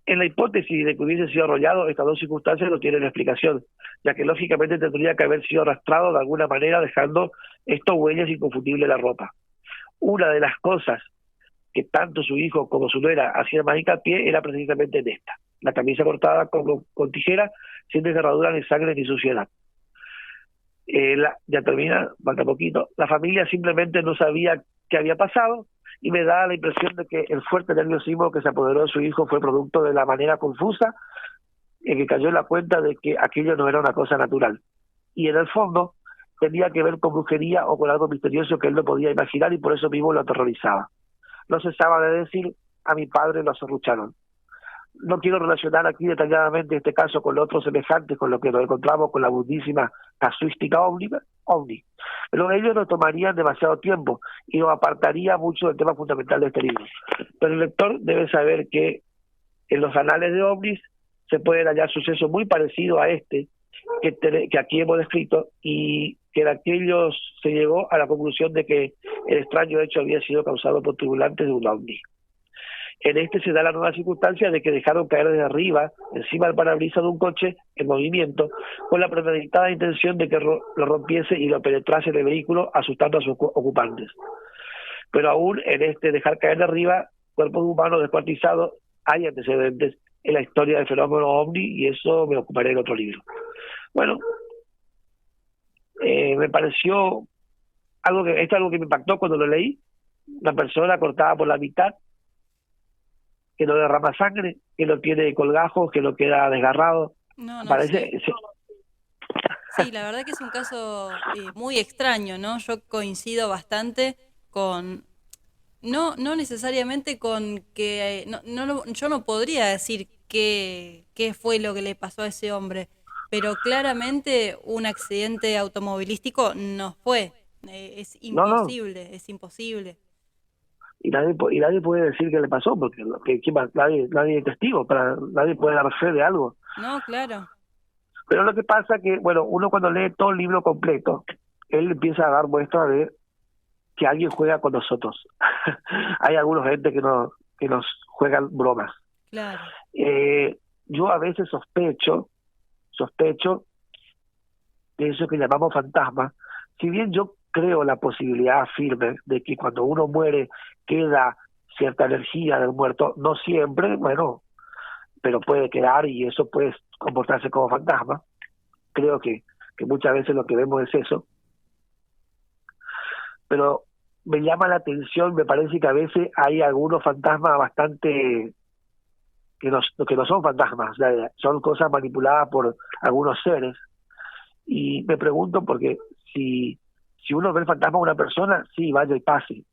En la hipótesis de que hubiese sido arrollado, estas dos circunstancias no tienen explicación, ya que lógicamente tendría que haber sido arrastrado de alguna manera dejando estas huellas inconfundibles en la ropa. Una de las cosas que tanto su hijo como su nuera hacían más hincapié era precisamente en esta, la camisa cortada con tijera, sin desgarraduras ni sangre ni suciedad. Ya termina, falta poquito. La familia simplemente no sabía qué había pasado y me da la impresión de que el fuerte nerviosismo que se apoderó de su hijo fue producto de la manera confusa en que cayó en la cuenta de que aquello no era una cosa natural. Y en el fondo tenía que ver con brujería o con algo misterioso que él no podía imaginar y por eso mismo lo aterrorizaba. No cesaba de decir, a mi padre lo aserrucharon. No quiero relacionar aquí detalladamente este caso con otros semejantes, con lo que nos encontramos con la budísima casuística ovni, pero ellos nos tomarían demasiado tiempo y nos apartaría mucho del tema fundamental de este libro. Pero el lector debe saber que en los anales de ovnis se pueden hallar sucesos muy parecidos a este que aquí hemos descrito y que de aquellos se llegó a la conclusión de que el extraño hecho había sido causado por tripulantes de un ovni. En este se da la nueva circunstancia de que dejaron caer desde arriba, encima del parabrisas de un coche en movimiento, con la premeditada intención de que lo rompiese y lo penetrase en el vehículo, asustando a sus ocupantes. Pero aún en este dejar caer de arriba cuerpos humanos descuartizados, hay antecedentes en la historia del fenómeno ovni y eso me ocuparé en otro libro. Bueno, me pareció esto es algo que me impactó cuando lo leí, una persona cortada por la mitad, que no derrama sangre, que no tiene colgajos, que no queda desgarrado. No, no, Parece, sí. Sí, la verdad que es un caso muy extraño, ¿no? Yo coincido bastante con, no necesariamente con que, yo no podría decir qué fue lo que le pasó a ese hombre, pero claramente un accidente automovilístico no fue. Es no, no, imposible, es imposible. y nadie puede decir qué le pasó, porque nadie es testigo, nadie puede dar fe de algo. No, claro, Pero lo que pasa que, bueno, uno cuando lee todo el libro completo, él empieza a dar muestra de que alguien juega con nosotros. Hay algunos gente que nos juegan bromas. claro. Yo a veces sospecho de eso que llamamos fantasma, si bien yo creo la posibilidad firme de que cuando uno muere queda cierta energía del muerto, no siempre, bueno, pero puede quedar y eso puede comportarse como fantasma. Creo que muchas veces lo que vemos es eso, pero me llama la atención, me parece que a veces hay algunos fantasmas bastante que no son fantasmas, o sea, son cosas manipuladas por algunos seres. Y me pregunto porque si uno ve el fantasma de una persona, sí, vaya y pase.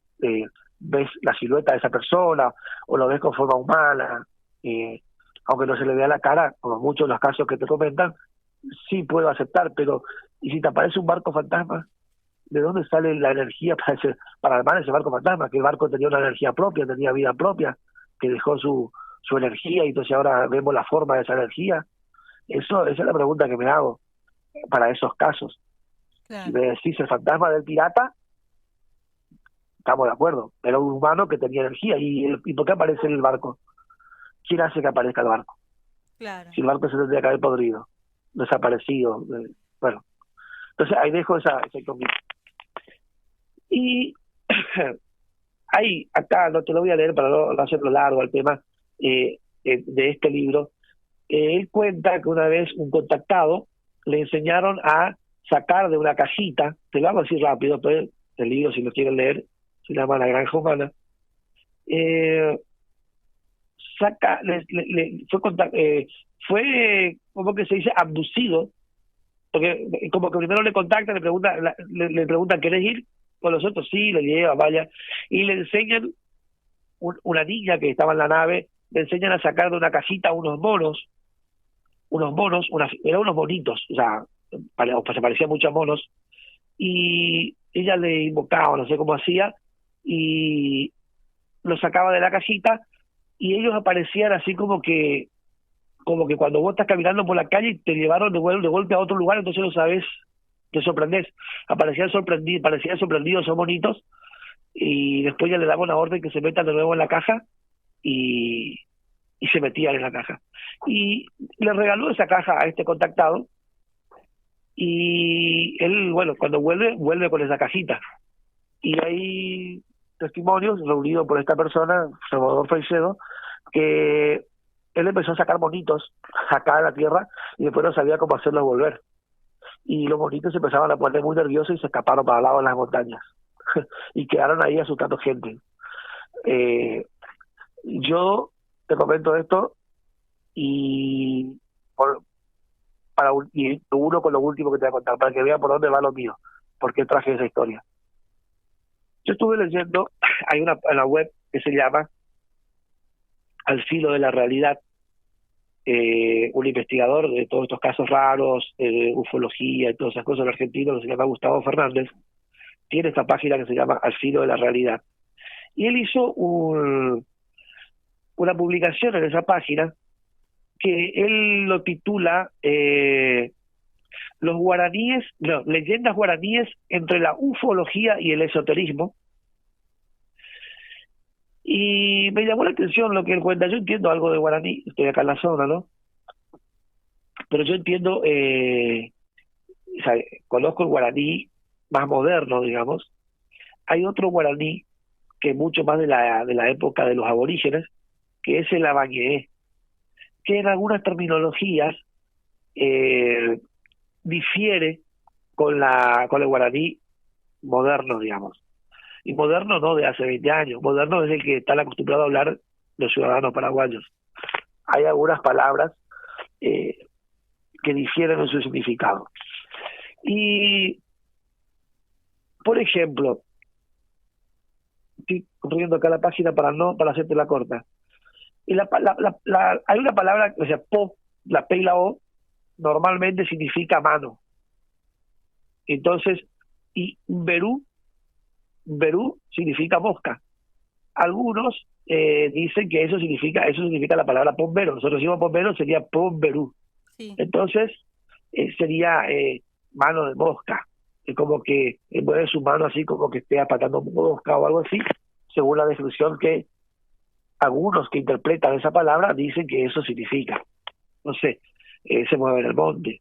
Ves la silueta de esa persona o lo ves con forma humana, aunque no se le vea la cara, como muchos de los casos que te comentan, sí puedo aceptar, pero ¿y si te aparece un barco fantasma? ¿De dónde sale la energía para armar ese barco fantasma? Que el barco tenía una energía propia, tenía vida propia, que dejó su energía y entonces ahora vemos la forma de esa energía. Esa es la pregunta que me hago para esos casos. Si Claro. me decís el fantasma del pirata, estamos de acuerdo. Era un humano que tenía energía. ¿Y por qué aparece en el barco? ¿Quién hace que aparezca el barco? Claro. Si el barco se tendría que haber podrido, desaparecido. Bueno, entonces ahí dejo esa incógnita. Y acá no te lo voy a leer para no hacerlo largo el tema de este libro. Él cuenta que una vez un contactado le enseñaron a sacar de una cajita, te lo hago así rápido, pero el libro si lo quieren leer, se llama La Granja Humana. Eh, saca, fue, como que se dice, abducido, porque como que primero le contactan, le preguntan, ¿querés ir con los otros? Sí, le lleva, vaya, y le enseñan, una niña que estaba en la nave, le enseñan a sacar de una cajita eran unos bonitos, o sea, se parecían mucho a monos, y ella le invocaba, no sé cómo hacía, y lo sacaba de la cajita, y ellos aparecían así como que cuando vos estás caminando por la calle y te llevaron de golpe a otro lugar, entonces no sabes, te sorprendés. Parecían sorprendidos, son bonitos, y después ya le daban una orden que se metan de nuevo en la caja, y, y se metían en la caja. Y le regaló esa caja a este contactado, y él, bueno, cuando vuelve con esa cajita. Y hay testimonios reunidos por esta persona, Salvador Freixedo, que él empezó a sacar monitos acá de la tierra y después no sabía cómo hacerlos volver. Y los monitos se empezaban a poner muy nerviosos y se escaparon para el lado de las montañas y quedaron ahí asustando gente. Eh, yo te comento esto y, por, y uno con lo último que te voy a contar, para que vean por dónde va lo mío, por qué traje esa historia. Yo estuve leyendo, hay en la web que se llama Al filo de la realidad, un investigador de todos estos casos raros, de ufología y todas esas cosas en argentino, que se llama Gustavo Fernández, tiene esta página que se llama Al filo de la realidad. Y él hizo una publicación en esa página que él lo titula Los guaraníes, no, leyendas guaraníes entre la ufología y el esoterismo. Y me llamó la atención lo que él cuenta. Yo entiendo algo de guaraní, estoy acá en la zona, ¿no? Pero yo entiendo, o sea, conozco el guaraní más moderno, digamos. Hay otro guaraní que es mucho más de la época de los aborígenes, que es el avañé, que en algunas terminologías eh, difiere con el guaraní moderno, digamos. Y moderno no de hace 20 años, moderno es el que están acostumbrados a hablar los ciudadanos paraguayos. Hay algunas palabras eh, que difieren en su significado. Y, por ejemplo, estoy corriendo acá la página para hacerte la corta. Y hay una palabra, o sea, po, la P y la O, normalmente significa mano. Entonces, y Berú significa mosca. Algunos dicen que eso significa la palabra pombero. Nosotros decimos pombero, sería pomberú. Sí. Entonces, sería mano de mosca. Es como que mueve su mano así como que esté apatando mosca o algo así, según la descripción que algunos que interpretan esa palabra dicen que eso significa. No sé, se mueve en el monte.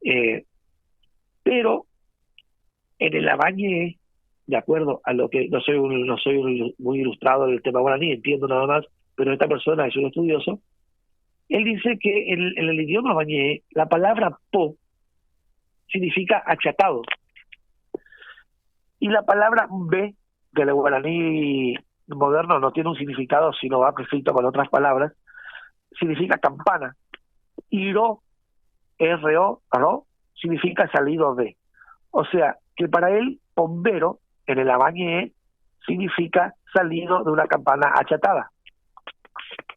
Eh, pero en el Abañé, de acuerdo a lo que no soy muy ilustrado en el tema guaraní, entiendo nada más, pero esta persona es un estudioso, él dice que en el idioma Abañé la palabra po significa achatado y la palabra be, que el guaraní moderno no tiene un significado sino va prescrito con otras palabras, significa campana y ro, significa salido de. O sea, que para él, bombero, en el Abañé, significa salido de una campana achatada.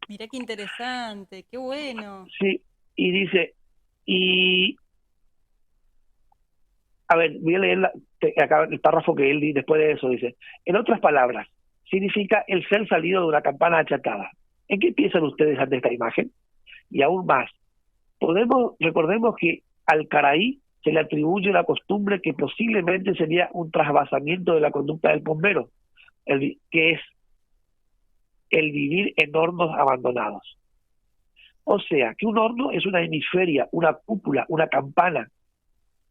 Mirá qué interesante, qué bueno. Sí, y dice, y, a ver, voy a leer acá el párrafo que él después de eso, dice, en otras palabras, significa el ser salido de una campana achatada. ¿En qué piensan ustedes ante esta imagen? Y aún más, recordemos que al Caraí se le atribuye una costumbre que posiblemente sería un trasvasamiento de la conducta del bombero, que es el vivir en hornos abandonados. O sea, que un horno es una hemisferia, una cúpula, una campana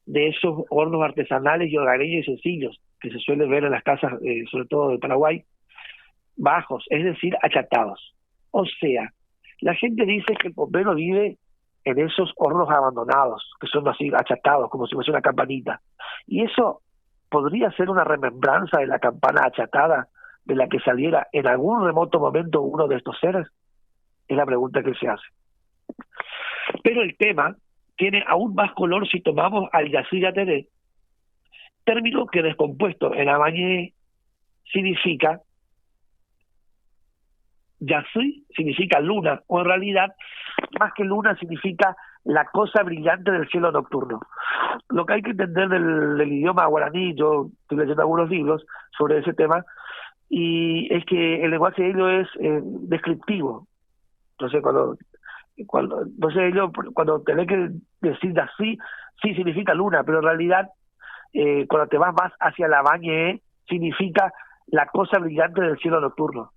de esos hornos artesanales y hogareños y sencillos que se suelen ver en las casas, sobre todo de Paraguay, bajos, es decir, achatados. O sea, la gente dice que el bombero vive en esos hornos abandonados, que son así achatados, como si fuese una campanita. Y eso podría ser una remembranza de la campana achatada de la que saliera en algún remoto momento uno de estos seres? Es la pregunta que se hace. Pero el tema tiene aún más color si tomamos al Yazid Yateré, término que descompuesto en Amañé significa, Yazid significa luna, o en realidad, más que luna, significa la cosa brillante del cielo nocturno. Lo que hay que entender del idioma guaraní, yo estoy leyendo algunos libros sobre ese tema, y es que el lenguaje de ellos es descriptivo. Entonces, entonces ellos, cuando tenés que decir así, sí significa luna, pero en realidad, cuando te vas más hacia la bañe, significa la cosa brillante del cielo nocturno.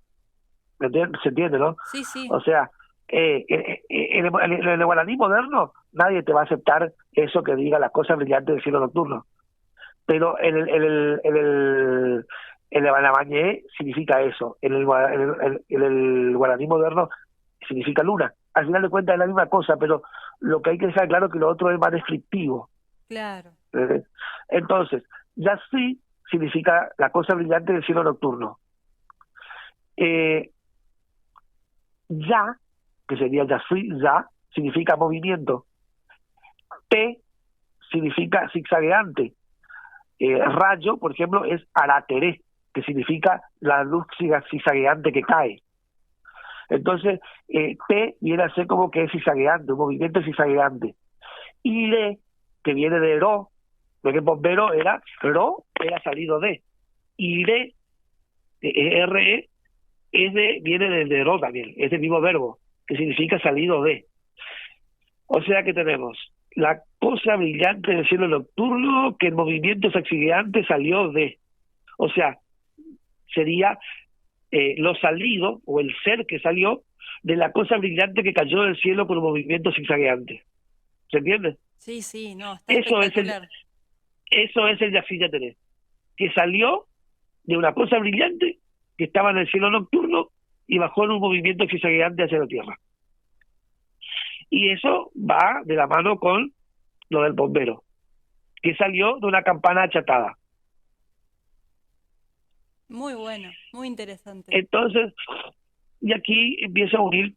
¿Se entiende, no? Sí, sí, O sea, en el guaraní moderno, nadie te va a aceptar eso que diga la cosa brillante del cielo nocturno. Pero en el Alabañé significa eso. En el guaraní moderno significa luna. Al final de cuentas es la misma cosa, pero lo que hay que dejar claro es que lo otro es más descriptivo. claro. Entonces, Yassi significa la cosa brillante del cielo nocturno. Ya, que sería Yassi, ya, significa movimiento. Te significa zigzagueante. Rayo, por ejemplo, es arateré, que significa la luz zigzagueante que cae. Entonces, T viene a ser como que es zigzagueante, un movimiento zigzagueante. Y le, que viene de ro, porque bombero era, ro era salido de. Y le, R, viene de ro también, es el mismo verbo, que significa salido de. O sea que tenemos la cosa brillante del cielo nocturno que en movimiento zigzagueante salió de. O sea, sería lo salido o el ser que salió de la cosa brillante que cayó del cielo con un movimiento zigzagueante. ¿Se entiende? Sí, sí, no, está Eso es espectacular. el Yazid Yateré, que salió de una cosa brillante que estaba en el cielo nocturno y bajó en un movimiento zigzagueante hacia la tierra. Y eso va de la mano con lo del bombero, que salió de una campana achatada. Muy bueno, muy interesante. Entonces, y aquí empieza a unir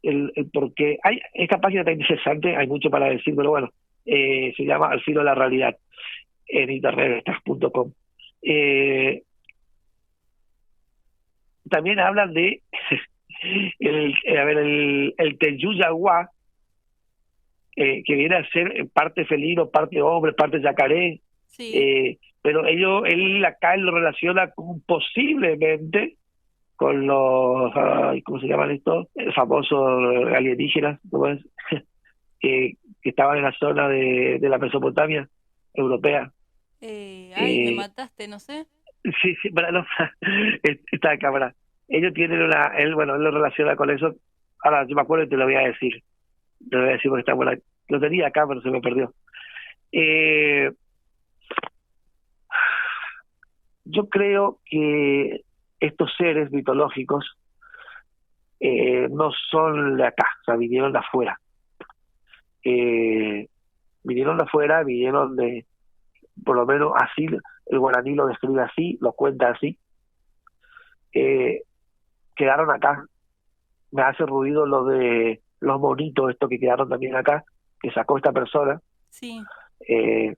el porqué. Esta página está interesante, hay mucho para decir, pero bueno, se llama Al filo de la realidad en internet.com. También hablan de el Teyuyaguá, que viene a ser parte felino, parte hombre, parte yacaré, Sí, pero él acá lo relaciona con posiblemente con los, ¿cómo se llaman estos? Famosos alienígenas, ¿cómo es? que estaban en la zona de la Mesopotamia europea. ay, me Eh, mataste, no sé. sí, sí, para no, está acá, para. Ellos tienen él lo relaciona con eso. Ahora, yo me acuerdo y te lo voy a decir. Te lo voy a decir porque está buena. Lo tenía acá, pero se me perdió. Eh, yo creo que estos seres mitológicos no son de acá, o sea, vinieron de afuera. Eh, vinieron de afuera, vinieron de, por lo menos así, el guaraní lo describe así, lo cuenta así. Eh, quedaron acá. Me hace ruido lo de los monitos, estos que quedaron también acá, que sacó esta persona, Sí, eh,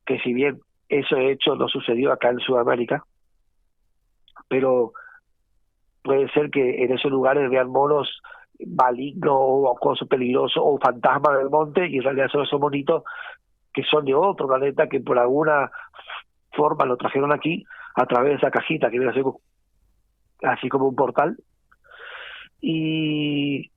que si bien eso hecho no sucedió acá en Sudamérica, pero puede ser que en esos lugares vean monos malignos o cosas peligrosos o fantasmas del monte y en realidad son esos monitos que son de otro planeta que por alguna forma lo trajeron aquí a través de esa cajita que viene a ser así como un portal. Y,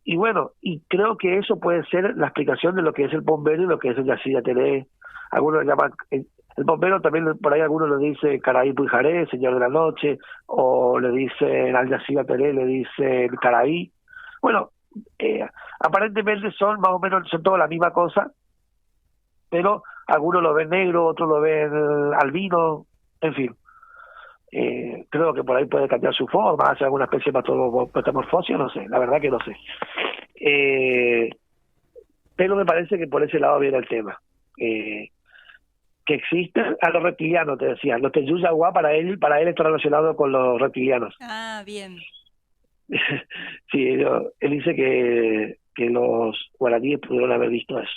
y bueno, y creo que eso puede ser la explicación de lo que es el bombero y lo que es el Yazid Yateré. Algunos lo llaman, el bombero también por ahí algunos le dice Caraí Puijaré, Señor de la Noche, o le dicen al Yazid Yateré, le dicen Caraí. Bueno, aparentemente son más o menos, son todas la misma cosa, pero algunos lo ven negro, otros lo ven albino, en fin. Creo que por ahí puede cambiar su forma, hacer alguna especie de metamorfosis, no sé, la verdad que no sé. Eh, pero me parece que por ese lado viene el tema. Eh, que existen a los reptilianos, te decía. Los Teyuyagua para él está relacionado con los reptilianos. Ah, bien. Sí, él dice que los guaraníes pudieron haber visto eso.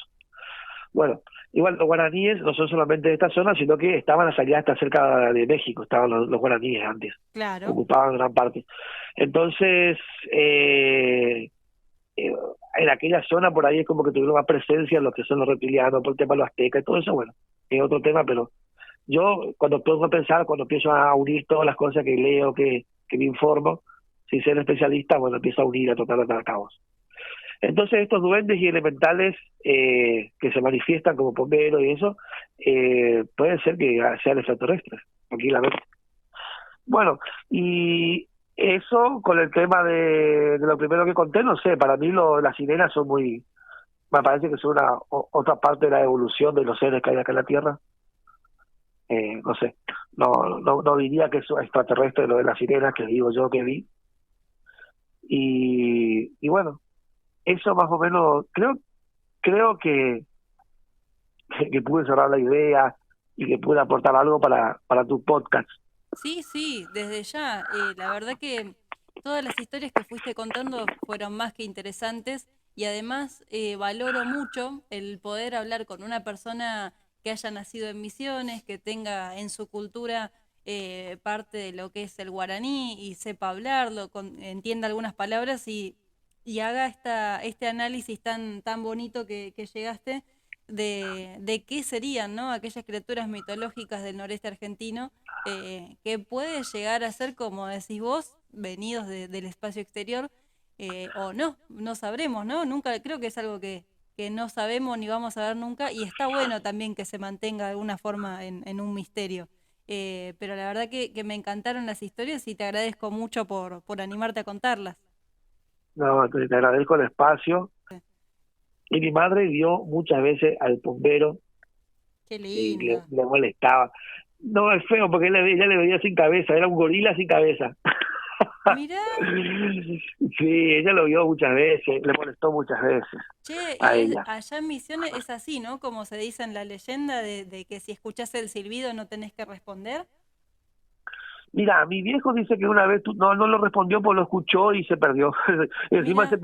Bueno, igual los guaraníes no son solamente de esta zona, sino que estaban allá hasta cerca de México, estaban los guaraníes antes, Claro. ocupaban gran parte. Entonces, en aquella zona por ahí es como que tuvieron más presencia lo que son los reptilianos, por el tema de los aztecas y todo eso, bueno, es otro tema, pero yo cuando pongo a pensar, cuando empiezo a unir todas las cosas que leo, que me informo, sin ser especialista, bueno, empiezo a unir, a tratar de dar cabos. Entonces estos duendes y elementales que se manifiestan como pomberos y eso, pueden ser que sean extraterrestres, tranquilamente. Bueno, y eso con el tema de lo primero que conté, no sé, para mí las sirenas son muy, me parece que son otra parte de la evolución de los seres que hay acá en la Tierra. No sé, no diría que es extraterrestre lo de las sirenas, que digo yo que vi. Y bueno, eso más o menos, creo que pude cerrar la idea y que pude aportar algo para tu podcast. Sí, sí, desde ya. La verdad que todas las historias que fuiste contando fueron más que interesantes y además valoro mucho el poder hablar con una persona que haya nacido en Misiones, que tenga en su cultura parte de lo que es el guaraní y sepa hablarlo, entienda algunas palabras y haga este análisis tan bonito que llegaste de qué serían, ¿no? Aquellas criaturas mitológicas del noreste argentino que puede llegar a ser, como decís vos, venidos del espacio exterior, o no, no sabremos, ¿no? Nunca, creo que es algo que no sabemos ni vamos a ver nunca, y está bueno también que se mantenga de alguna forma en un misterio. Pero la verdad que me encantaron las historias y te agradezco mucho por animarte a contarlas. No, te agradezco el espacio. Y mi madre vio muchas veces al bombero Qué y le, lindo. le molestaba. No, es feo porque ella le veía sin cabeza, era un gorila sin cabeza. Mirá, Sí, ella lo vio muchas veces, le molestó muchas veces che, a ella. allá en Misiones es así, ¿no? Como se dice en la leyenda de que si escuchás el silbido no tenés que responder. Mira, mi viejo dice que una vez no lo respondió porque lo escuchó y se perdió. Encima Mirá, se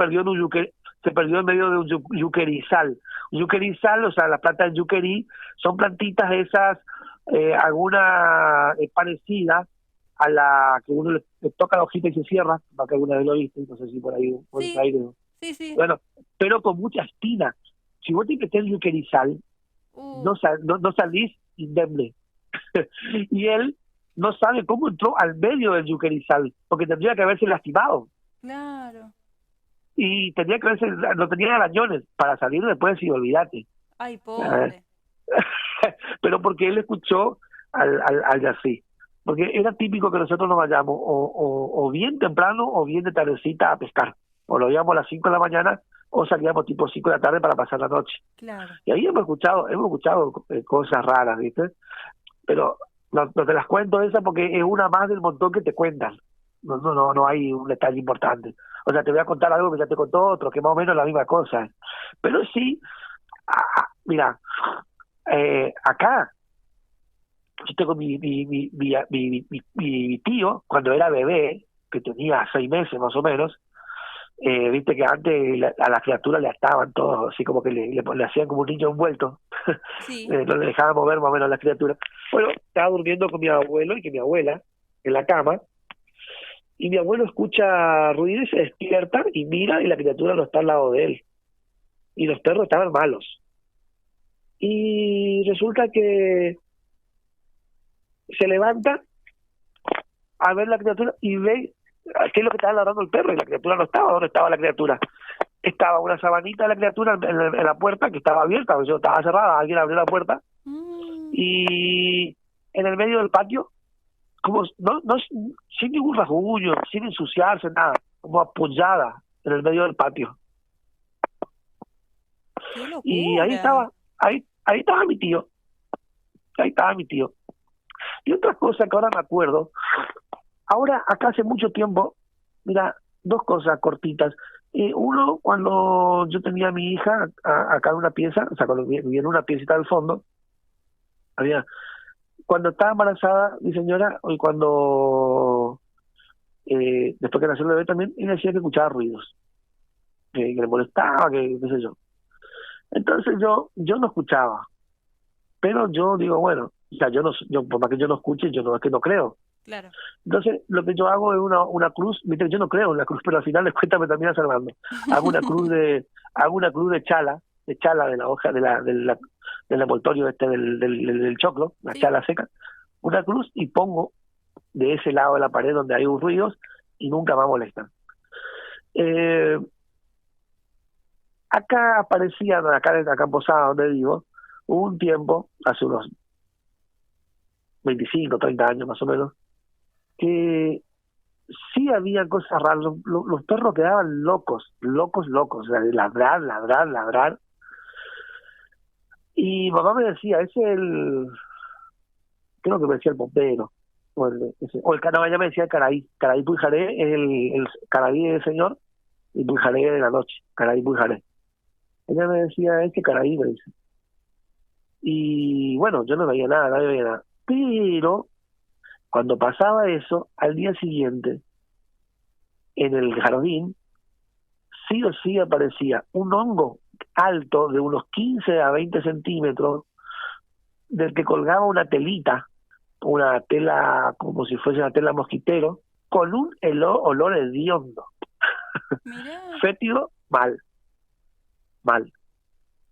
perdió en medio de un yuquerizal. Un yuquerizal, o sea, las plantas del yuquerí son plantitas esas, alguna parecida a la que uno le toca la hojita y se cierra, para que alguna vez lo viste, no sé si por ahí, en Buenos sí, Aires. sí, sí. Bueno, pero con mucha espina. Si vos te metés el yuquerizal, Uh, no salís indemne. Y él no sabe cómo entró al medio del Yuquerizal, porque tendría que haberse lastimado claro. y tendría que haberse, no tenía arañones para salir después y olvídate. Ay, Eh, pobre. Pero porque él escuchó al Yací. Porque era típico que nosotros nos vayamos o bien temprano o bien de tardecita a pescar. O lo íbamos a las 5 de la mañana o salíamos tipo 5 de la tarde para pasar la noche. Claro. Y ahí hemos escuchado cosas raras, ¿viste? Pero no te las cuento esas porque es una más del montón que te cuentan. No hay un detalle importante. O sea, te voy a contar algo que ya te contó otro, que más o menos es la misma cosa. Pero sí, mira, acá yo tengo mi tío, cuando era bebé, que tenía 6 meses más o menos, viste que antes a la criatura le ataban todos, así como que le hacían como un niño envuelto, Sí. no le dejaban mover más o menos a la criatura. Bueno, estaba durmiendo con mi abuelo y que mi abuela en la cama, y mi abuelo escucha ruido y se despierta y mira y la criatura no está al lado de él, y los perros estaban malos. Y resulta que se levanta a ver la criatura y ve qué es lo que estaba ladrando el perro, y la criatura no estaba. ¿Dónde estaba la criatura? Estaba una sabanita de la criatura en la puerta que estaba abierta, o sea, estaba cerrada, alguien abrió la puerta, Mm, y en el medio del patio, como sin ningún rasguño, sin ensuciarse, nada, como apoyada en el medio del patio. qué Y locura. ahí estaba mi tío, ahí estaba mi tío. Y otra cosa que ahora me acuerdo, ahora acá hace mucho tiempo, mira, dos cosas cortitas. Uno, cuando yo tenía a mi hija acá en una pieza, o sea, cuando vivía en una piecita del fondo, Había, cuando estaba embarazada mi señora, y cuando después que nació el bebé también, ella decía que escuchaba ruidos, que le molestaba, que qué sé yo. Entonces yo no escuchaba, pero yo digo, bueno, o sea, yo por más que yo no escuche, yo no es que no creo. Claro. Entonces, lo que yo hago es una cruz, viste, yo no creo en la cruz, pero al final de cuentas me termina salvando. Hago una cruz de, hago una cruz de chala de la hoja, del envoltorio del choclo, la Sí. chala seca, una cruz y pongo de ese lado de la pared donde hay ruidos y nunca más molestan. Eh, acá aparecían, acá en Posada, donde vivo, hubo un tiempo, hace unos 25, 30 años más o menos, que sí había cosas raras. Los perros quedaban locos, locos, locos, o sea, de ladrar, ladrar, ladrar. Y mamá me decía, ese es creo que me decía el bombero, no, ella me decía el Caraí. Caraí Puijaré es el Caraí del señor y Puijaré de la noche, Caraí Puijaré. Ella me decía, este Caraí, me dice. Y bueno, yo no veía nada, nadie veía nada. Pero cuando pasaba eso, al día siguiente, en el jardín, sí o sí aparecía un hongo alto de unos 15 a 20 centímetros, del que colgaba una tela como si fuese una tela mosquitero, con un olor hediondo, Mirá. fétido, mal, mal.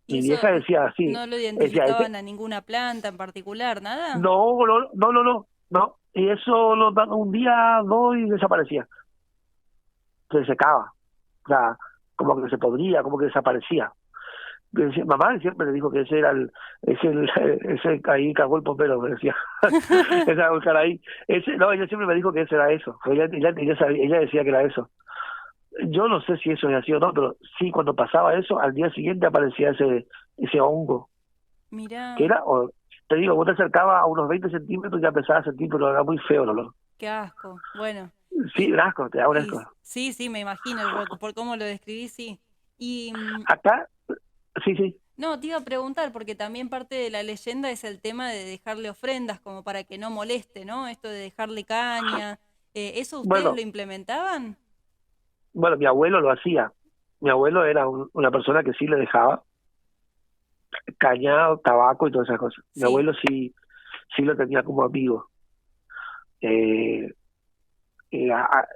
¿Y Mi eso vieja decía así, no lo decía, identificaban a ninguna planta en particular, nada? no, no, no, no, no, no, y eso un día, dos y desaparecía, se secaba, o sea, como que se podría, como que desaparecía. Mamá siempre le dijo que ese era ese ahí cagó el pompero, me decía. Esa buscar ahí. No, ella siempre me dijo que ese era eso. Ella decía que era eso. Yo no sé si eso es así o no, pero sí, cuando pasaba eso, al día siguiente aparecía ese hongo, que Mirá, era, te digo, vos te acercabas a unos 20 centímetros y ya empezabas a sentir, pero era muy feo el olor. qué asco. Bueno, Sí, un asco, te da un y asco. sí, sí, me imagino, por cómo lo describí, sí. Y Acá, sí, sí. no, te iba a preguntar, porque también parte de la leyenda es el tema de dejarle ofrendas como para que no moleste, ¿no? Esto de dejarle caña. ¿Eso ustedes lo Bueno, implementaban? bueno, mi abuelo lo hacía. Mi abuelo era una persona que sí le dejaba cañado, tabaco y todas esas cosas. Mi Sí. abuelo sí lo tenía como amigo. Eh,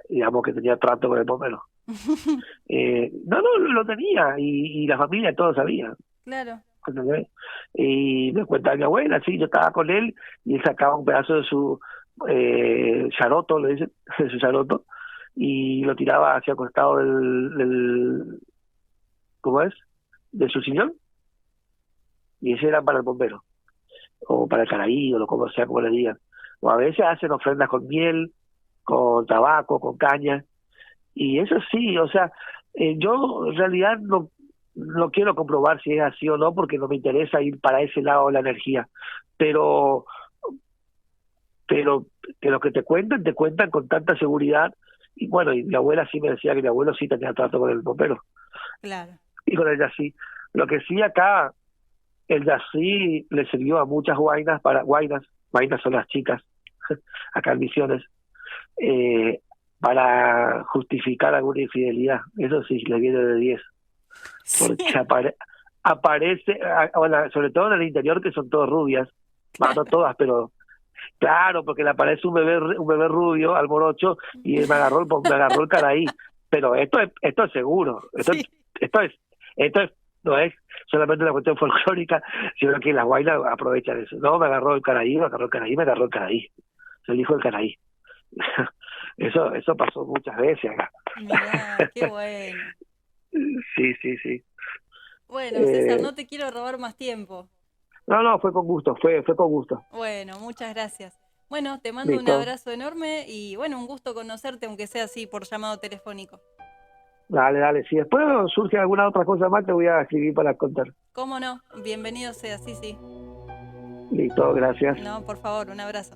digamos que tenía trato con el bombero. No, no, lo tenía y la familia todos sabían. Claro. ¿Entendés? Y me cuenta mi abuela, sí, yo estaba con él y él sacaba un pedazo de su charoto, le dicen, de su charoto, y lo tiraba hacia el costado ¿cómo es? De su sillón, y ese era para el bombero, o para el caraí, o lo como sea, como le digan. O a veces hacen ofrendas con miel, con tabaco, con caña, y eso sí, o sea, yo en realidad no quiero comprobar si es así o no, porque no me interesa ir para ese lado de la energía, pero, pero que lo que te cuentan con tanta seguridad, y bueno, y mi abuela sí me decía que mi abuelo sí tenía trato con el bombero, Claro. y con el yací. Lo que sí acá, el yací le sirvió a muchas guainas son las chicas, acá en Misiones, eh, para justificar alguna infidelidad. Eso sí, le viene de 10 porque Sí, aparece, bueno, sobre todo en el interior, que son todas rubias, bueno, no todas, pero claro, porque le aparece un bebé rubio al morocho y me agarró el caraí. Pero esto es seguro, sí. esto es, esto es, no es solamente una cuestión folclórica, sino que las guainas aprovechan eso. No, me agarró el caraí, me agarró el caraí, me agarró el caraí. Soy el hijo del caraí. Eso pasó muchas veces acá. Mirá, qué bueno. Sí, sí, sí. Bueno, César, Eh, no te quiero robar más tiempo. no, no, fue con gusto, fue con gusto. Bueno, muchas gracias. Bueno, te mando un Listo. abrazo enorme y bueno, un gusto conocerte, aunque sea así por llamado telefónico. Dale, dale. Si después surge alguna otra cosa más, te voy a escribir para contar. ¿Cómo no? Bienvenido sea, sí, sí. Listo, gracias. No, por favor, un abrazo.